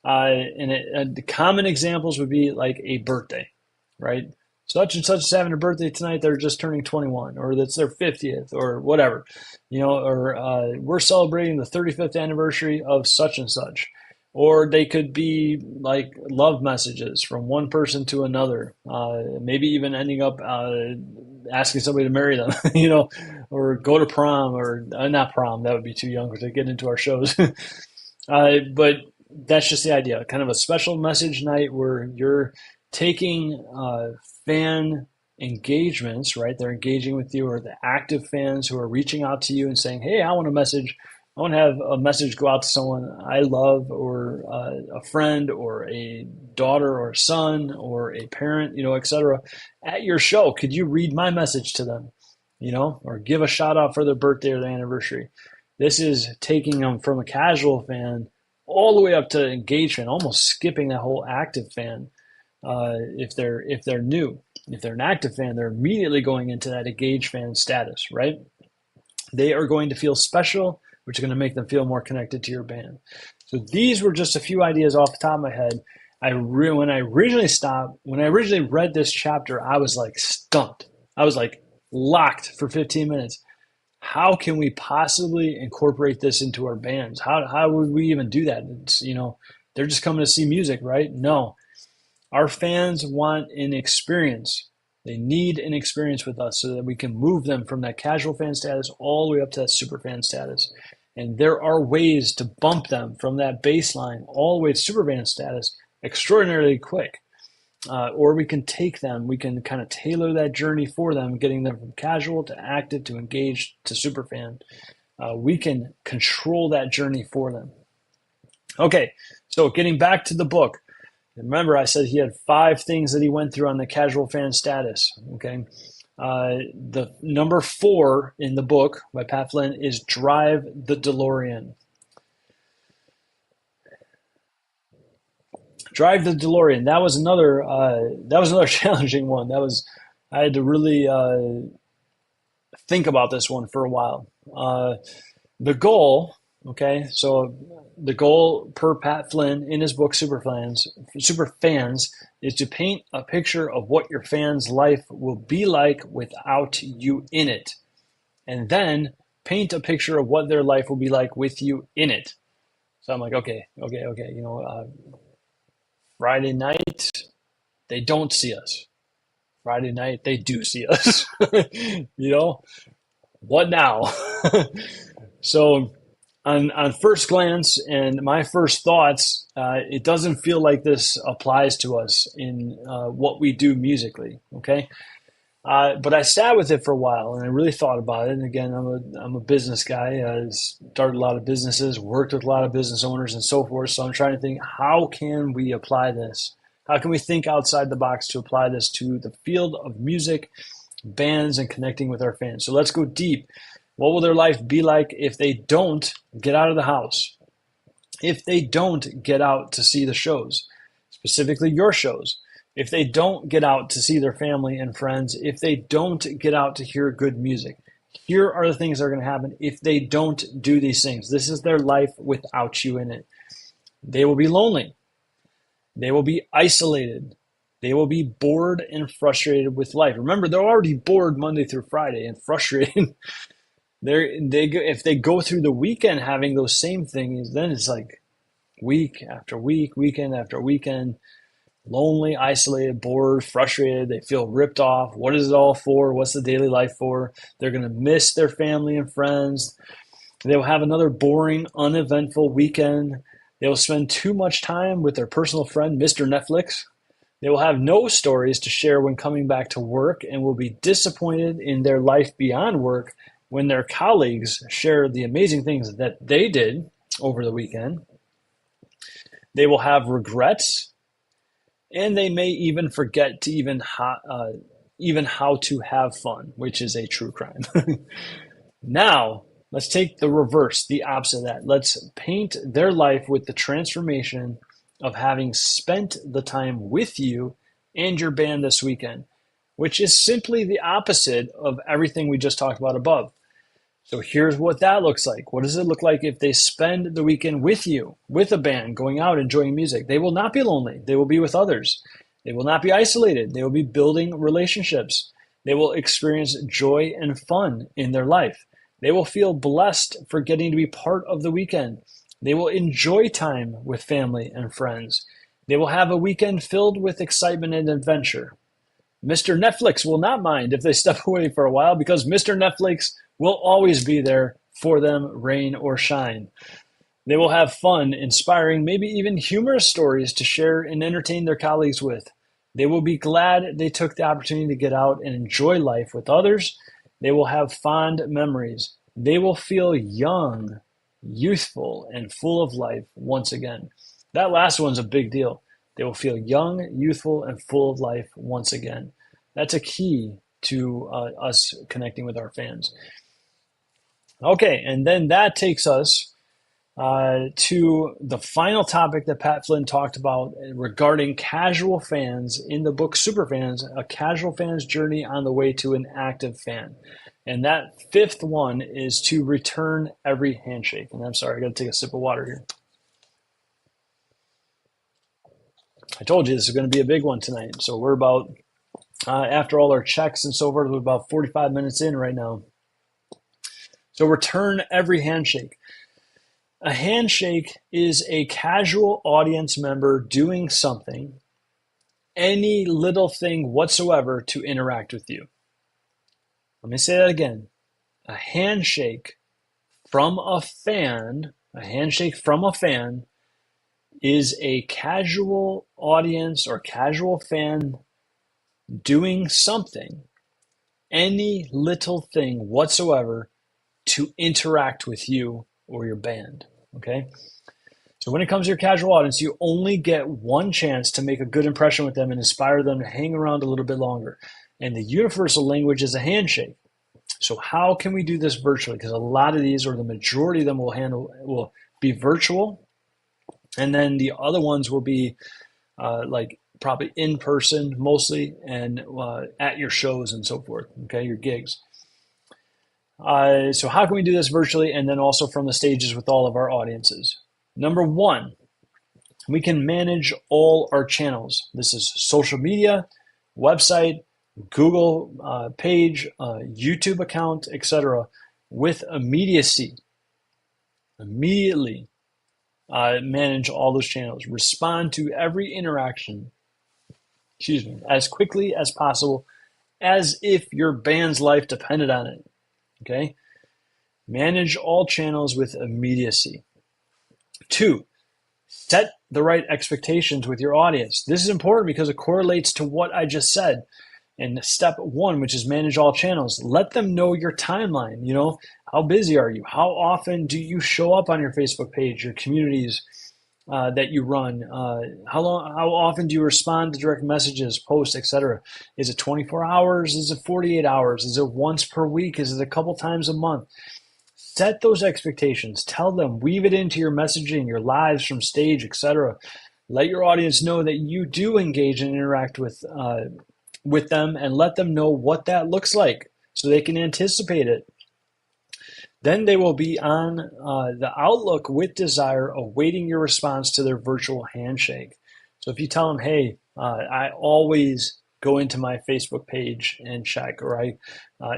The common examples would be like a birthday, right? Such and such is having a birthday tonight. They're just turning 21, or that's their 50th, or whatever, or we're celebrating the 35th anniversary of such and such. Or they could be like love messages from one person to another, maybe even ending up asking somebody to marry them, or go to prom, or not prom, that would be too young to get into our shows. But that's just the idea, kind of a special message night where you're taking fan engagements, right? They're engaging with you, or the active fans who are reaching out to you and saying, hey, I want to have a message go out to someone I love, or a friend, or a daughter, or a son, or a parent, etc. At your show, could you read my message to them, or give a shout out for their birthday or their anniversary? This is taking them from a casual fan all the way up to engaged fan, almost skipping that whole active fan. If they're new, if they're an active fan, they're immediately going into that engaged fan status, right? They are going to feel special, which is going to make them feel more connected to your band. So these were just a few ideas off the top of my head. When I originally read this chapter, I was like stumped. I was like locked for 15 minutes. How can we possibly incorporate this into our bands? How would we even do that? It's, they're just coming to see music, right? No, our fans want an experience. They need an experience with us so that we can move them from that casual fan status all the way up to that super fan status. And there are ways to bump them from that baseline all the way to super fan status extraordinarily quick. Or we can we can kind of tailor that journey for them, getting them from casual to active to engaged to super fan. We can control that journey for them. Okay, so getting back to the book. Remember, I said he had 5 things that he went through on the casual fan status. Okay, the number 4 in the book by Pat Flynn is drive the DeLorean. Drive the DeLorean. That was another challenging one. I had to really think about this one for a while. The goal, okay, so the goal per Pat Flynn in his book Superfans, is to paint a picture of what your fans' life will be like without you in it, and then paint a picture of what their life will be like with you in it. So I'm like, okay. Friday night, they don't see us. Friday night, they do see us. What now? So, on first glance and my first thoughts, it doesn't feel like this applies to us in what we do musically. Okay, but I sat with it for a while and I really thought about it. And again, I'm a business guy. I started a lot of businesses, worked with a lot of business owners and so forth. So I'm trying to think, how can we apply this? How can we think outside the box to apply this to the field of music, bands, and connecting with our fans? So let's go deep. What will their life be like if they don't get out of the house? If they don't get out to see the shows, specifically your shows? If they don't get out to see their family and friends, if they don't get out to hear good music, here are the things that are going to happen if they don't do these things. This is their life without you in it. They will be lonely. They will be isolated. They will be bored and frustrated with life. Remember, they're already bored Monday through Friday and frustrated. If they go through the weekend having those same things, then it's like week after week, weekend after weekend. Lonely, isolated, bored, frustrated. They feel ripped off. What is it all for? What's the daily life for? They're going to miss their family and friends. They will have another boring, uneventful weekend. They will spend too much time with their personal friend, Mr. Netflix. They will have no stories to share when coming back to work and will be disappointed in their life beyond work when their colleagues share the amazing things that they did over the weekend. They will have regrets, and they may even forget to even how to have fun, which is a true crime. Now, let's take the reverse, the opposite of that. Let's paint their life with the transformation of having spent the time with you and your band this weekend, which is simply the opposite of everything we just talked about above. So here's what that looks like. What does it look like if they spend the weekend with you, with a band, going out, enjoying music? They will not be lonely. They will be with others. They will not be isolated. They will be building relationships. They will experience joy and fun in their life. They will feel blessed for getting to be part of the weekend. They will enjoy time with family and friends. They will have a weekend filled with excitement and adventure. Mr. Netflix will not mind if they step away for a while because Mr. Netflix will always be there for them, rain or shine. They will have fun, inspiring, maybe even humorous stories to share and entertain their colleagues with. They will be glad they took the opportunity to get out and enjoy life with others. They will have fond memories. They will feel young, youthful, and full of life once again. That last one's a big deal. They will feel young, youthful, and full of life once again. That's a key to us connecting with our fans. Okay, and then that takes us to the final topic that Pat Flynn talked about regarding casual fans in the book Superfans, a casual fan's journey on the way to an active fan. And that fifth one is to return every handshake. And I'm sorry, I got to take a sip of water here. I told you this is going to be a big one tonight. So we're about, after all our checks and so forth, we're about 45 minutes in right now. So return every handshake. A handshake is a casual audience member doing something, any little thing whatsoever to interact with you. Let me say that again. A handshake from a fan is a casual audience or casual fan doing something, any little thing whatsoever to interact with you or your band, okay? So when it comes to your casual audience, you only get one chance to make a good impression with them and inspire them to hang around a little bit longer. And the universal language is a handshake. So how can we do this virtually? Because a lot of these, or the majority of them, will be virtual. And then the other ones will be like probably in person mostly, and at your shows and so forth, okay, your gigs. So how can we do this virtually and then also from the stages with all of our audiences? Number one, we can manage all our channels. This is social media, website, Google page, YouTube account, etc. with immediacy. Immediately manage all those channels. Respond to every interaction, as quickly as possible, as if your band's life depended on it. Okay? Manage all channels with immediacy. 2, set the right expectations with your audience. This is important because it correlates to what I just said. And step 1, which is manage all channels, let them know your timeline. You know, how busy are you? How often do you show up on your Facebook page, your communities that you run? How often do you respond to direct messages, posts, etc.? Is it 24 hours? Is it 48 hours? Is it once per week? Is it a couple times a month? Set those expectations. Tell them, weave it into your messaging, your lives from stage, etc. Let your audience know that you do engage and interact with them, and let them know what that looks like so they can anticipate it. Then they will be on the outlook with desire, awaiting your response to their virtual handshake. So if you tell them, hey, I always go into my Facebook page and check, or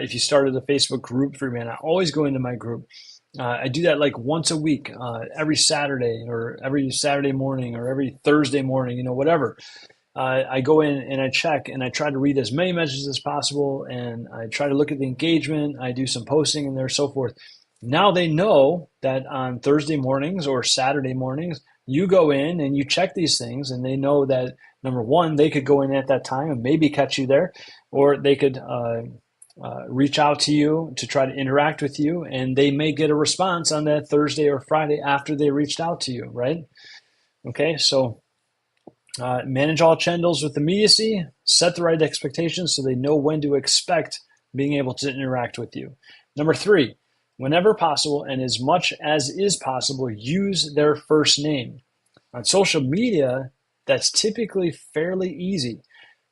if you started a Facebook group for me, I always go into my group. I do that like once a week, every Saturday or every Saturday morning or every Thursday morning, whatever. I go in and I check and I try to read as many messages as possible, and I try to look at the engagement. I do some posting in there, so forth. Now they know that on Thursday mornings or Saturday mornings, you go in and you check these things, and they know that number one, they could go in at that time and maybe catch you there, or they could reach out to you to try to interact with you, and they may get a response on that Thursday or Friday after they reached out to you, right? Okay, so manage all channels with immediacy, set the right expectations so they know when to expect being able to interact with you. Number three, whenever possible and as much as is possible, use their first name. On social media, that's typically fairly easy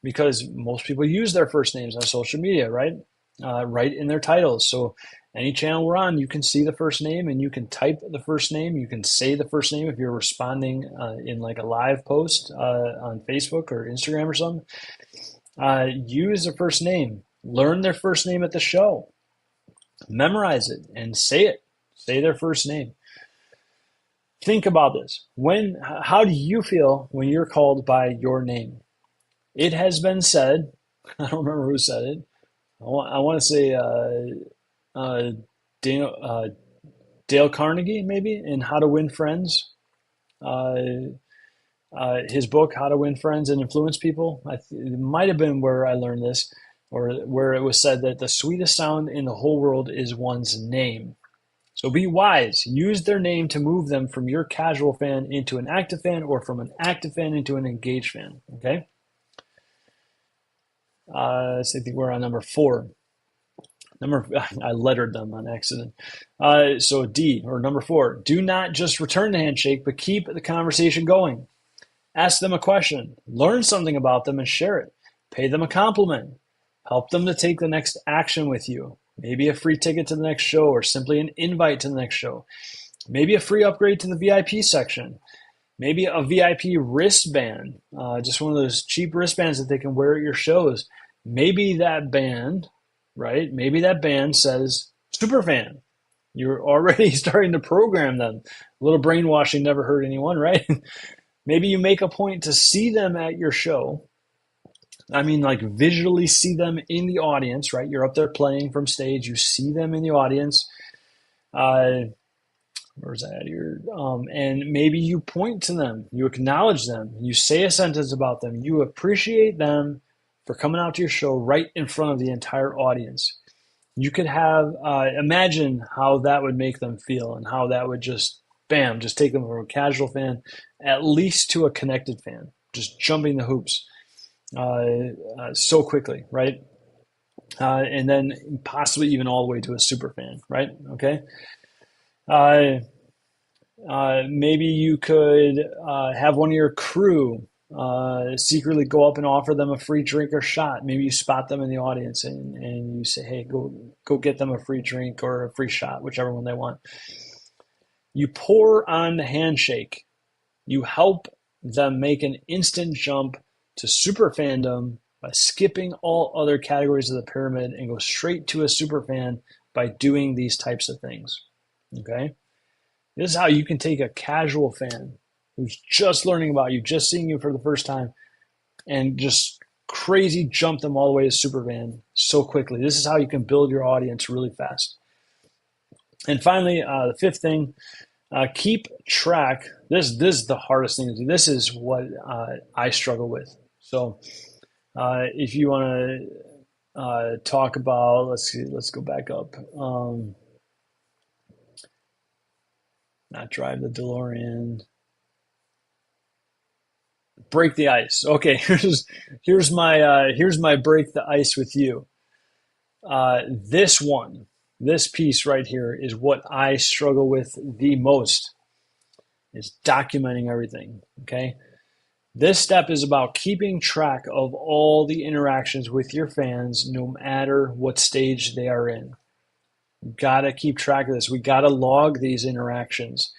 because most people use their first names on social media, right? Right in their titles. So any channel we're on, you can see the first name and you can type the first name. You can say the first name if you're responding in like a live post on Facebook or Instagram or something. Use the first name. Learn their first name at the show. Memorize it and say it. Say their first name. Think about this. How do you feel when you're called by your name? It has been said, I don't remember who said it. I want to say Dale, Dale Carnegie, maybe, in How to Win Friends. His book, How to Win Friends and Influence People. It might have been where I learned this, or where it was said that the sweetest sound in the whole world is one's name. So be wise. Use their name to move them from your casual fan into an active fan, or from an active fan into an engaged fan. Okay? So I think we're on number 4. I lettered them on accident. So D, or number 4, do not just return the handshake, but keep the conversation going. Ask them a question, learn something about them and share it. Pay them a compliment. Help them to take the next action with you. Maybe a free ticket to the next show, or simply an invite to the next show. Maybe a free upgrade to the VIP section. Maybe a VIP wristband, just one of those cheap wristbands that they can wear at your shows. Maybe that band, right? Maybe that band says Superfan. You're already starting to program them. A little brainwashing never hurt anyone, right? Maybe you make a point to see them at your show. I mean, like visually see them in the audience, right? You're up there playing from stage. You see them in the audience. Where's that here? And maybe you point to them. You acknowledge them. You say a sentence about them. You appreciate them for coming out to your show right in front of the entire audience. You could have, imagine how that would make them feel, and how that would just, bam, just take them from a casual fan at least to a connected fan, just jumping the hoops so quickly, right? And then possibly even all the way to a super fan, right? Okay. Maybe you could have one of your crew secretly go up and offer them a free drink or shot. Maybe you spot them in the audience and you say, hey, go get them a free drink or a free shot, whichever one they want. You pour on the handshake. You help them make an instant jump to super fandom by skipping all other categories of the pyramid and go straight to a super fan by doing these types of things. Okay? This is how you can take a casual fan who's just learning about you, just seeing you for the first time, and just crazy jump them all the way to super fan so quickly. This is how you can build your audience really fast. And finally, the 5th thing, keep track. This is the hardest thing to do. This is what I struggle with. So if you want to talk about, let's go back up. Not drive the DeLorean. Break the ice. Okay, here's my break the ice with you. This piece right here is what I struggle with the most, is documenting everything, okay? This step is about keeping track of all the interactions with your fans, no matter what stage they are in. We've got to keep track of this. We got to log these interactions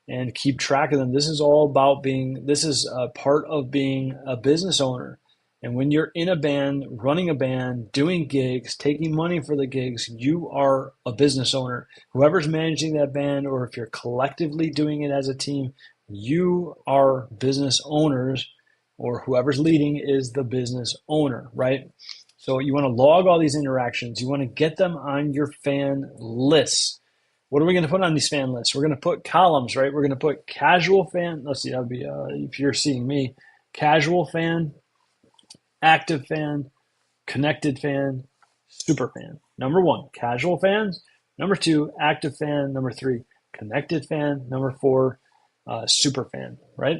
and keep track of them. This is all about this is a part of being a business owner. And when you're in a band, running a band, doing gigs, taking money for the gigs, you are a business owner. Whoever's managing that band, or if you're collectively doing it as a team, you are business owners, or whoever's leading is the business owner, right? So you want to log all these interactions. You want to get them on your fan lists. What are we going to put on these fan lists? We're going to put columns, right? We're going to put casual fan. Let's see, that would be, if you're seeing me, casual fan, active fan, connected fan, super fan. Number one, casual fans. Number two, active fan. Number three, connected fan. Number four, super fan, right?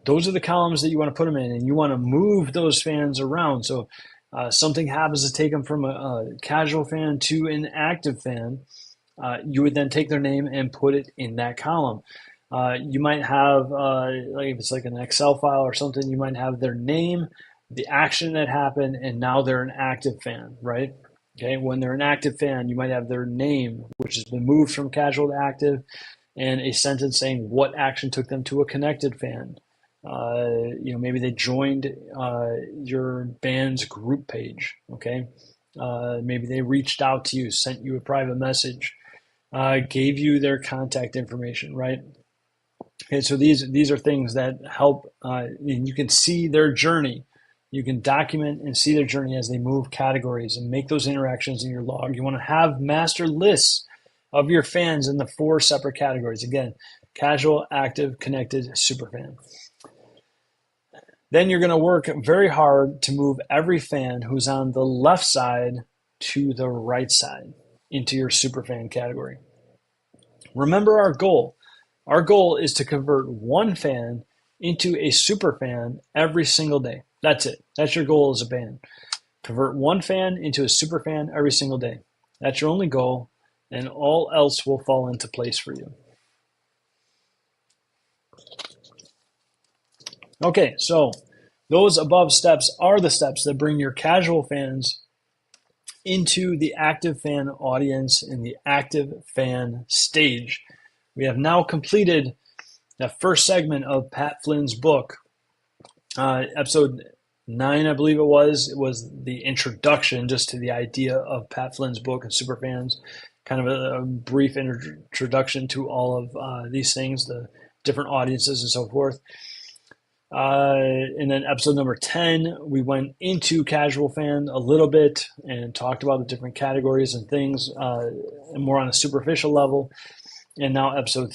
Those are the columns that you want to put them in, and you want to move those fans around. So something happens to take them from a casual fan to an active fan. You would then take their name and put it in that column. You might have, like if it's like an Excel file or something, you might have their name, the action that happened, and now they're an active fan, right? Okay, when they're an active fan, you might have their name, which has been moved from casual to active, and a sentence saying what action took them to a connected fan. Maybe they joined your band's group page, okay? Maybe they reached out to you, sent you a private message, gave you their contact information, right? Okay, so these are things that help, and you can see their journey. You can document and see their journey as they move categories and make those interactions in your log. You want to have master lists of your fans in the 4 separate categories. Again, casual, active, connected, superfan. Then you're going to work very hard to move every fan who's on the left side to the right side into your superfan category. Remember our goal. Our goal is to convert one fan into a superfan every single day. That's it. That's your goal as a band. Convert one fan into a superfan every single day. That's your only goal, and all else will fall into place for you. Okay, so those above steps are the steps that bring your casual fans into the active fan audience in the active fan stage. We have now completed the first segment of Pat Flynn's book. Episode 9, I believe it was the introduction just to the idea of Pat Flynn's book and Superfans, kind of a brief introduction to all of these things, the different audiences and so forth. And then episode number 10, we went into casual fan a little bit and talked about the different categories and things, and more on a superficial level. And now episode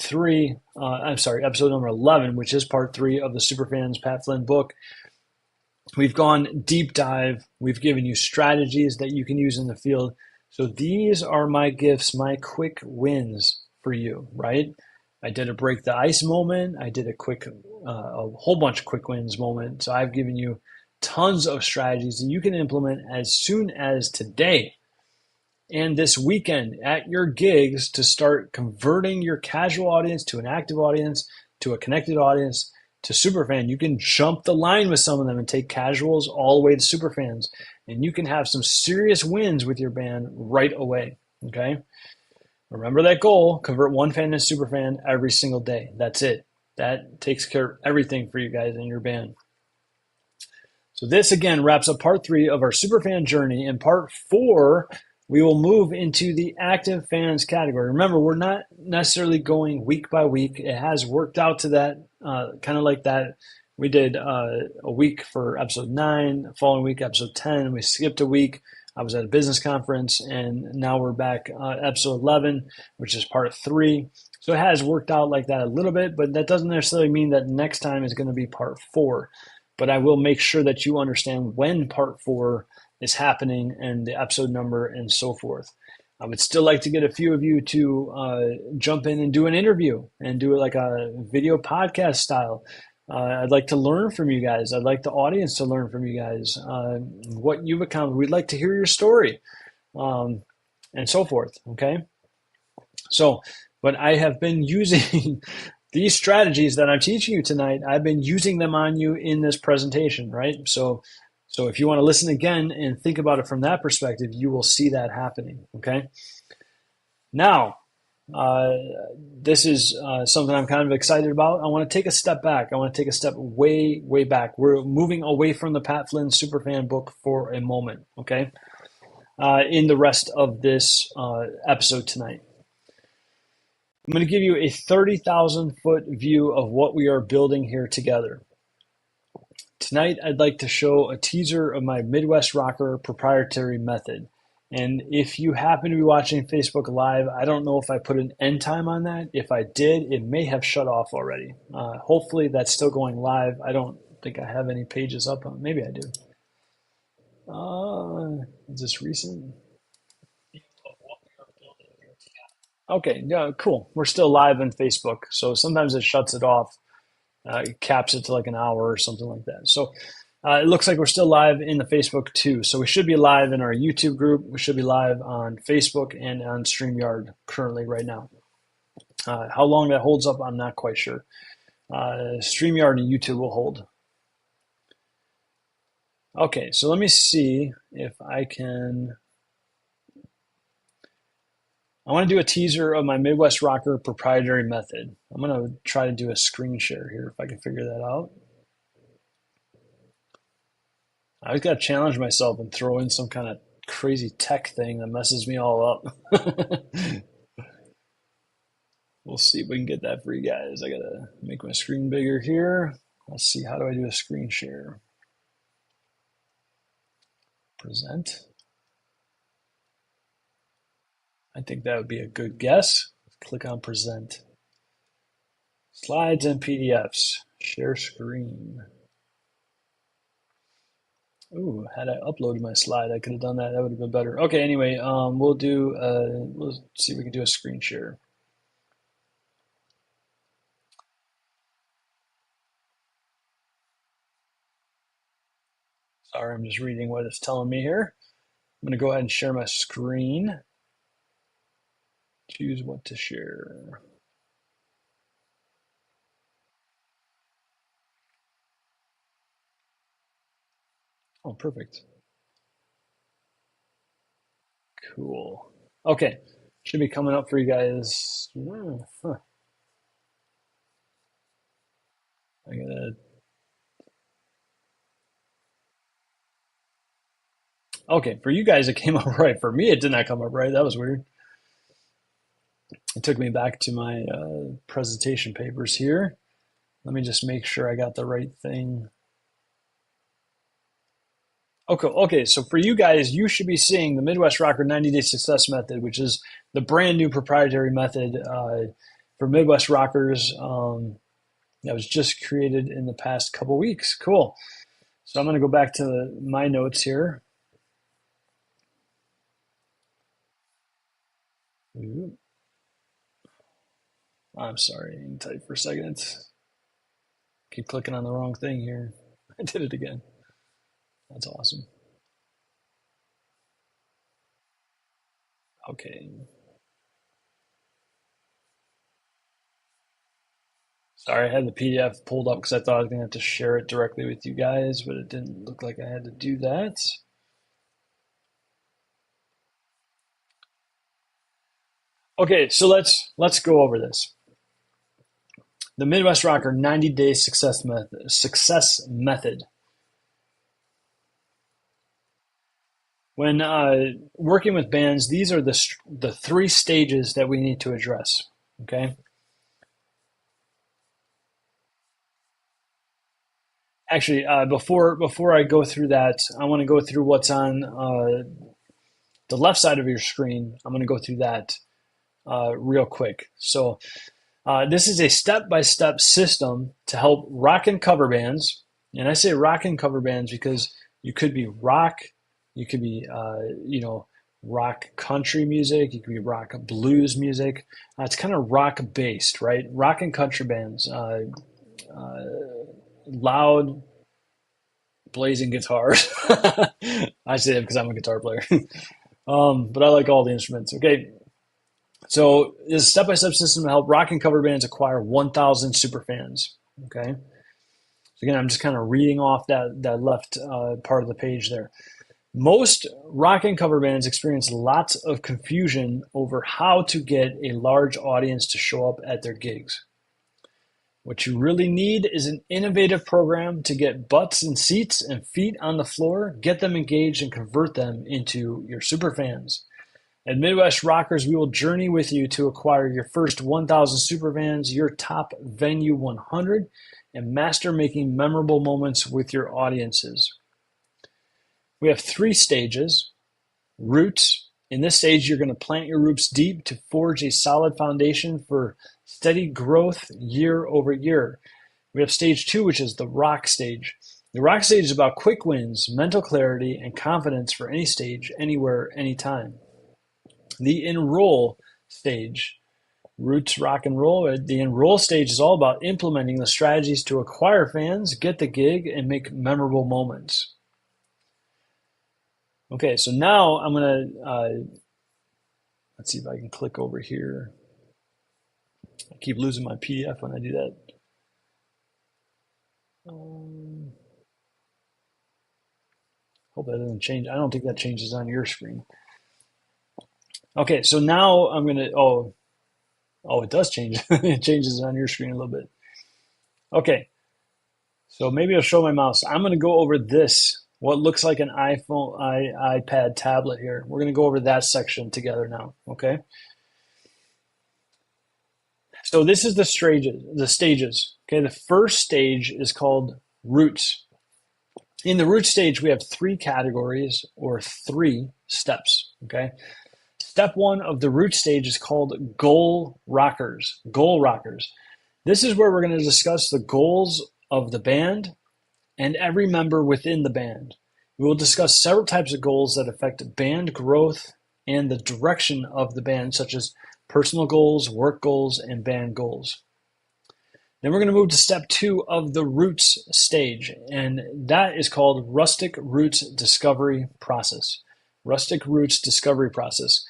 number 11, which is part 3 of the Superfans Pat Flynn book. We've gone deep dive. We've given you strategies that you can use in the field. So these are my gifts, my quick wins for you, right? I did a break the ice moment. I did a whole bunch of quick wins moment. So I've given you tons of strategies that you can implement as soon as today and this weekend at your gigs to start converting your casual audience to an active audience, to a connected audience, to superfan. You can jump the line with some of them and take casuals all the way to superfans, and you can have some serious wins with your band right away, okay? Remember that goal, convert one fan to superfan every single day. That's it. That takes care of everything for you guys in your band. So this, again, wraps up part 3 of our superfan journey. In part 4, we will move into the active fans category. Remember, we're not necessarily going week by week. It has worked out to that, kind of like that. We did a week for episode 9, the following week, episode 10. We skipped a week. I was at a business conference, and now we're back episode 11, which is part 3. So it has worked out like that a little bit, but that doesn't necessarily mean that next time is going to be part 4. But I will make sure that you understand when part 4 is happening and the episode number and so forth. I would still like to get a few of you to jump in and do an interview and do it like a video podcast style. I'd like to learn from you guys. I'd like the audience to learn from you guys, what you've accomplished. We'd like to hear your story, and so forth, okay? So, but I have been using these strategies that I'm teaching you tonight. I've been using them on you in this presentation, right? So if you want to listen again and think about it from that perspective, you will see that happening, okay? Now, this is something I'm kind of excited about. I want to take a step back. I want to take a step way, way back. We're moving away from the Pat Flynn Superfan book for a moment, okay? In the rest of this episode tonight. I'm going to give you a 30,000-foot view of what we are building here together. Tonight, I'd like to show a teaser of my Midwest Rocker proprietary method. And if you happen to be watching Facebook Live, I don't know if I put an end time on that. If I did, it may have shut off already. Hopefully that's still going live. I don't think I have any pages up on. Maybe I do. Is this recent? Okay, yeah, cool. We're still live on Facebook, so sometimes it shuts it off. It caps it to like an hour or something like that. So it looks like we're still live in the Facebook too. So we should be live in our YouTube group. We should be live on Facebook and on StreamYard currently right now. How long that holds up, I'm not quite sure. StreamYard and YouTube will hold. Okay, so let me see if I can. I want to do a teaser of my Midwest Rocker proprietary method. I'm going to try to do a screen share here if I can figure that out. I always got to challenge myself and throw in some kind of crazy tech thing that messes me all up. We'll see if we can get that for you guys. I got to make my screen bigger here. Let's see, how do I do a screen share? Present. I think that would be a good guess. Click on present. Slides and PDFs. Share screen. Ooh, had I uploaded my slide, I could have done that. That would have been better. Okay, anyway, we'll see if we can do a screen share. Sorry, I'm just reading what it's telling me here. I'm going to go ahead and share my screen. Choose what to share. Oh, perfect. Cool. Okay, should be coming up for you guys. Huh. I gotta. Okay, for you guys, it came up right. For me, it did not come up right. That was weird. It took me back to my presentation papers here. Let me just make sure I got the right thing. Okay, so for you guys, you should be seeing the Midwest Rocker 90-Day Success Method, which is the brand new proprietary method for Midwest Rockers that was just created in the past couple weeks. Cool. So I'm going to go back to my notes here. Ooh. I'm sorry, hang tight for a second. Keep clicking on the wrong thing here. I did it again. That's awesome. Okay. Sorry, I had the PDF pulled up because I thought I was going to have to share it directly with you guys, but it didn't look like I had to do that. Okay, so let's go over this. The Midwest Rocker 90-Day Success method. When working with bands, these are the three stages that we need to address. Okay. Actually, before I go through that, I want to go through what's on the left side of your screen. I'm going to go through that real quick. So this is a step-by-step system to help rock and cover bands. And I say rock and cover bands because you could be rock, you could be rock country music, you could be rock blues music. It's kind of rock based, right? Rock and country bands, loud, blazing guitars. I say that because I'm a guitar player, but I like all the instruments. Okay, so this is a step-by-step system to help rock and cover bands acquire 1,000 superfans. Okay. So again, I'm just kind of reading off that left part of the page there. Most rock and cover bands experience lots of confusion over how to get a large audience to show up at their gigs. What you really need is an innovative program to get butts in seats and feet on the floor, get them engaged, and convert them into your superfans. At Midwest Rockers, we will journey with you to acquire your first 1,000 superfans, your top venue 100, and master making memorable moments with your audiences. We have three stages. Roots. In this stage, you're going to plant your roots deep to forge a solid foundation for steady growth year over year. We have stage 2, which is the rock stage. The rock stage is about quick wins, mental clarity, and confidence for any stage, anywhere, anytime. The enroll stage. Roots, rock, and roll. The enroll stage is all about implementing the strategies to acquire fans, get the gig, and make memorable moments. Okay, so now I'm going to, let's see if I can click over here. I keep losing my PDF when I do that. Hope that doesn't change. I don't think that changes on your screen. Okay, so now I'm going to, oh, it does change. It changes on your screen a little bit. Okay, so maybe I'll show my mouse. I'm going to go over this, what looks like an iPad tablet here. We're going to go over that section together now, okay? So this is the stages. Okay, the first stage is called roots. In the root stage, we have 3 categories or 3 steps, okay? Step 1 of the root stage is called goal rockers. Goal rockers. This is where we're going to discuss the goals of the band and every member within the band. We will discuss several types of goals that affect band growth and the direction of the band, such as personal goals, work goals, and band goals. Then we're going to move to step 2 of the roots stage, and that is called rustic roots discovery process. Rustic roots discovery process.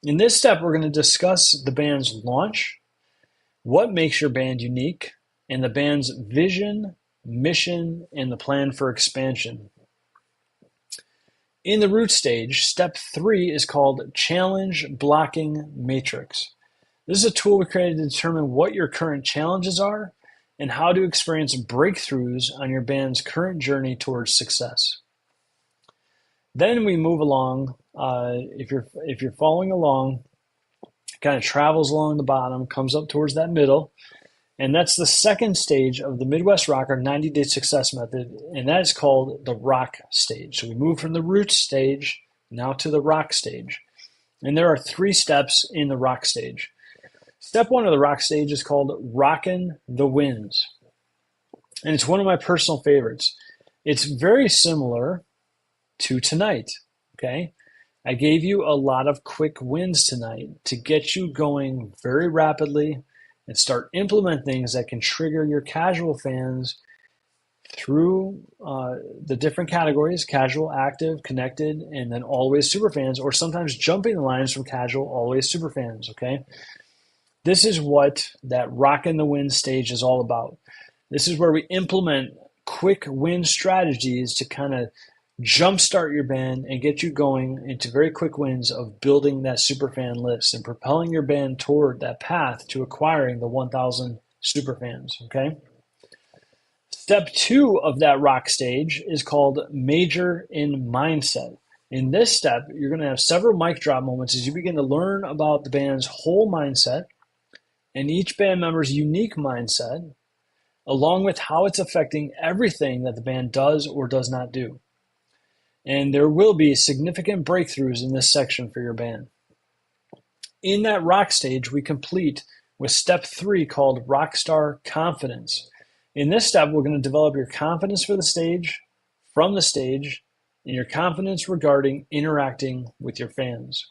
In this step, we're going to discuss the band's launch, what makes your band unique, and the band's vision, mission, and the plan for expansion. In the root stage, step 3 is called challenge blocking matrix. This is a tool we created to determine what your current challenges are and how to experience breakthroughs on your band's current journey towards success. Then we move along. If you're following along, it kind of travels along the bottom, comes up towards that middle, and that's the second stage of the Midwest Rocker 90-Day Success Method, and that is called the rock stage. So we move from the root stage now to the rock stage, and there are 3 steps in the rock stage. Step 1 of the rock stage is called Rockin' the Winds, and it's one of my personal favorites. It's very similar to tonight, okay? I gave you a lot of quick wins tonight to get you going very rapidly and start implement things that can trigger your casual fans through the different categories: casual, active, connected, and then always super fans, or sometimes jumping the lines from casual, always super fans, okay? This is what that Rockin' the Wind stage is all about. This is where we implement quick win strategies to kind of jumpstart your band and get you going into very quick wins of building that superfan list and propelling your band toward that path to acquiring the 1,000 superfans, okay? Step 2 of that rock stage is called Major in Mindset. In this step, you're going to have several mic drop moments as you begin to learn about the band's whole mindset and each band member's unique mindset, along with how it's affecting everything that the band does or does not do. And there will be significant breakthroughs in this section for your band. In that rock stage, we complete with step 3 called Rockstar Confidence. In this step, we're going to develop your confidence for the stage, from the stage, and your confidence regarding interacting with your fans.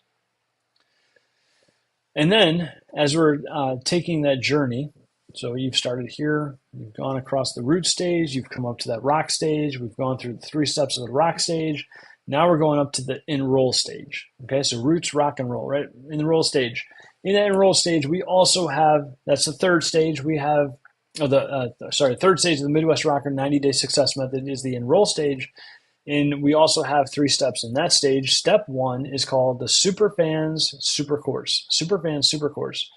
And then, as we're taking that journey, so you've started here, you've gone across the root stage, you've come up to that rock stage, we've gone through the 3 steps of the rock stage. Now we're going up to the enroll stage. Okay, so roots, rock, and roll, right? Enroll stage. In that enroll stage, we also have, that's the 3rd stage, we have, third stage of the Midwest Rocker 90-Day Success Method is the enroll stage. And we also have 3 steps in that stage. Step 1 is called the Superfans Super Course. Superfans Super Course.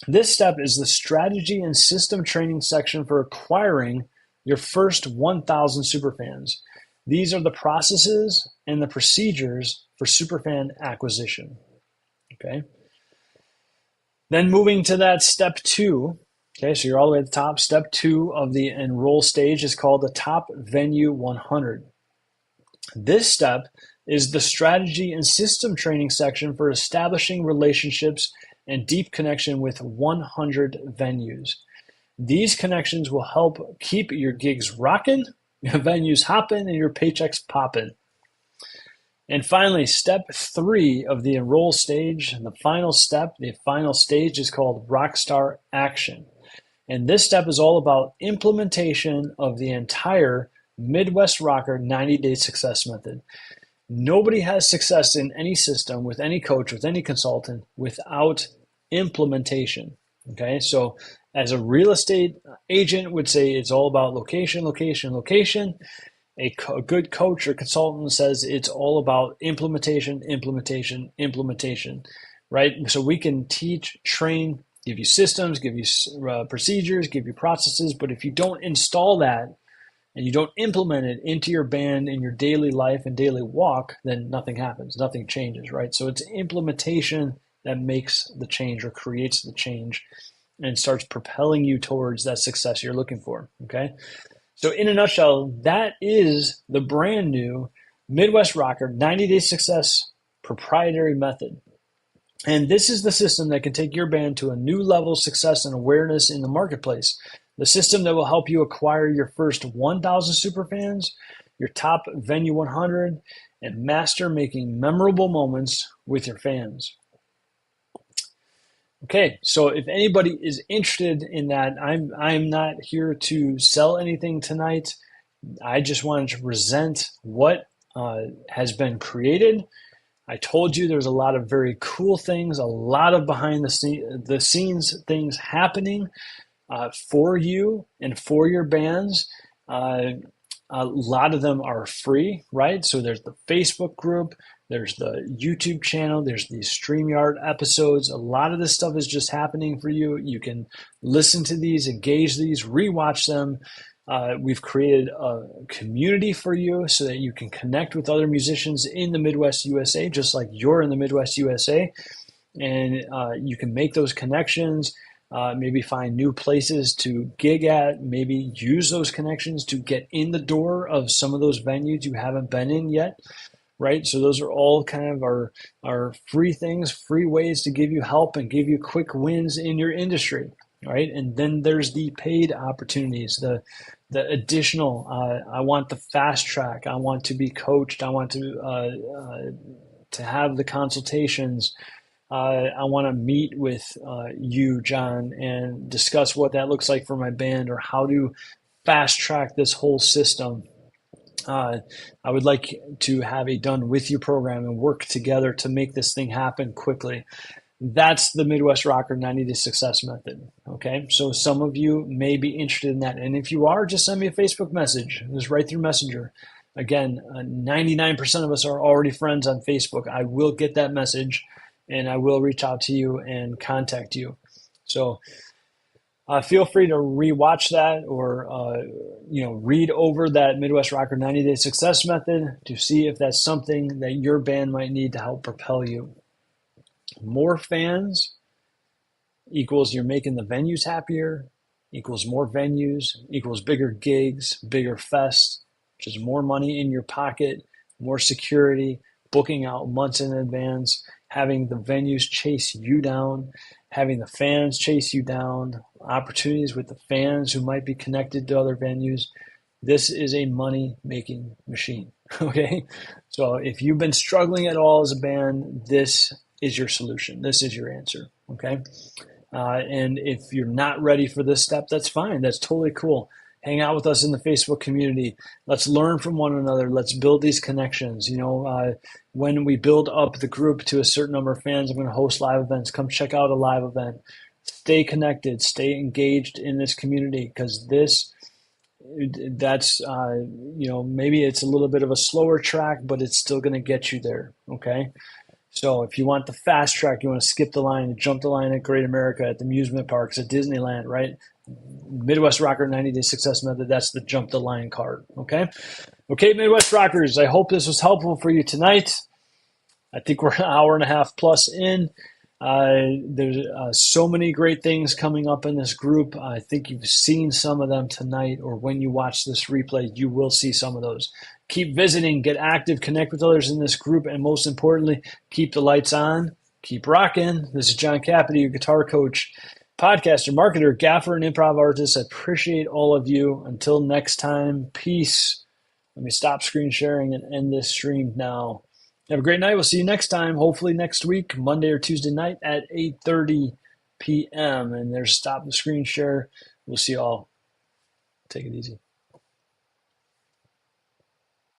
This step is the strategy and system training section for acquiring your first 1,000 superfans. These are the processes and the procedures for superfan acquisition. Okay. Then moving to that step 2. Okay, so you're all the way at the top. Step 2 of the enroll stage is called the Top Venue 100. This step is the strategy and system training section for establishing relationships and deep connection with 100 venues. These connections will help keep your gigs rocking, your venues hopping, and your paychecks popping. And finally, step 3 of the enroll stage, the final step, the final stage is called Rockstar Action. And this step is all about implementation of the entire Midwest Rocker 90-day success method. Nobody has success in any system, with any coach, with any consultant, without implementation. Okay, so as a real estate agent would say, it's all about location, location, location. A good coach or consultant says it's all about implementation, implementation, implementation, right? So we can teach, train, give you systems, give you procedures, give you processes, but if you don't install that and you don't implement it into your band in your daily life and daily walk, then nothing happens, nothing changes, right? So it's implementation that makes the change or creates the change and starts propelling you towards that success you're looking for, okay? So in a nutshell, that is the brand new Midwest Rocker 90-day success proprietary method. And this is the system that can take your band to a new level of success and awareness in the marketplace. The system that will help you acquire your first 1,000 superfans, your top venue 100, and master making memorable moments with your fans. Okay, so if anybody is interested in that, I'm not here to sell anything tonight. I just wanted to present what has been created. I told you there's a lot of very cool things, a lot of behind the scenes things happening for you and for your bands. A lot of them are free, right? So there's the Facebook group, there's the YouTube channel, there's these StreamYard episodes. A lot of this stuff is just happening for you. You can listen to these, engage these, rewatch them. We've created a community for you so that you can connect with other musicians in the Midwest USA, just like you're in the Midwest USA. And you can make those connections, maybe find new places to gig at, maybe use those connections to get in the door of some of those venues you haven't been in yet, right? So those are all kind of our free things, free ways to give you help and give you quick wins in your industry, right? And then there's the paid opportunities, the additional, I want the fast track, I want to be coached, I want to have the consultations. I want to meet with you, John, and discuss what that looks like for my band or how to fast track this whole system. I would like to have a done with you program and work together to make this thing happen quickly. That's the Midwest Rocker 90-day success method. Okay, so some of you may be interested in that. And if you are, just send me a Facebook message. Just right through Messenger. Again, 99% of us are already friends on Facebook. I will get that message and I will reach out to you and contact you. So feel free to rewatch that or read over that Midwest Rocker 90-day success method to see if that's something that your band might need to help propel you. More fans equals you're making the venues happier, equals more venues, equals bigger gigs, bigger fests, which is more money in your pocket, more security, booking out months in advance, having the venues chase you down, having the fans chase you down, opportunities with the fans who might be connected to other venues. This is a money-making machine, okay? So if you've been struggling at all as a band, this is your solution. This is your answer, okay? And if you're not ready for this step, that's fine. That's totally cool. Hang out with us in the Facebook community. Let's learn from one another. Let's build these connections. When we build up the group to a certain number of fans, I'm going to host live events. Come check out a live event. Stay connected. Stay engaged in this community because that's maybe it's a little bit of a slower track, but it's still going to get you there, okay? So if you want the fast track, you want to skip the line, jump the line at Great America, at the amusement parks, at Disneyland, right? Midwest Rocker 90-day success method, that's the jump the line card, okay? Okay, Midwest Rockers, I hope this was helpful for you tonight. I think we're an hour and a half plus in. There's so many great things coming up in this group. I think you've seen some of them tonight, or when you watch this replay, you will see some of those. Keep visiting, get active, connect with others in this group, and most importantly, keep the lights on, keep rocking. This is John Cappity, your guitar coach, podcaster, marketer, gaffer, and improv artist. I appreciate all of you. Until next time, peace. Let me stop screen sharing and end this stream now. Have a great night. We'll see you next time, hopefully next week, Monday or Tuesday night at 8:30 p.m. And there's stop the screen share. We'll see you all. Take it easy.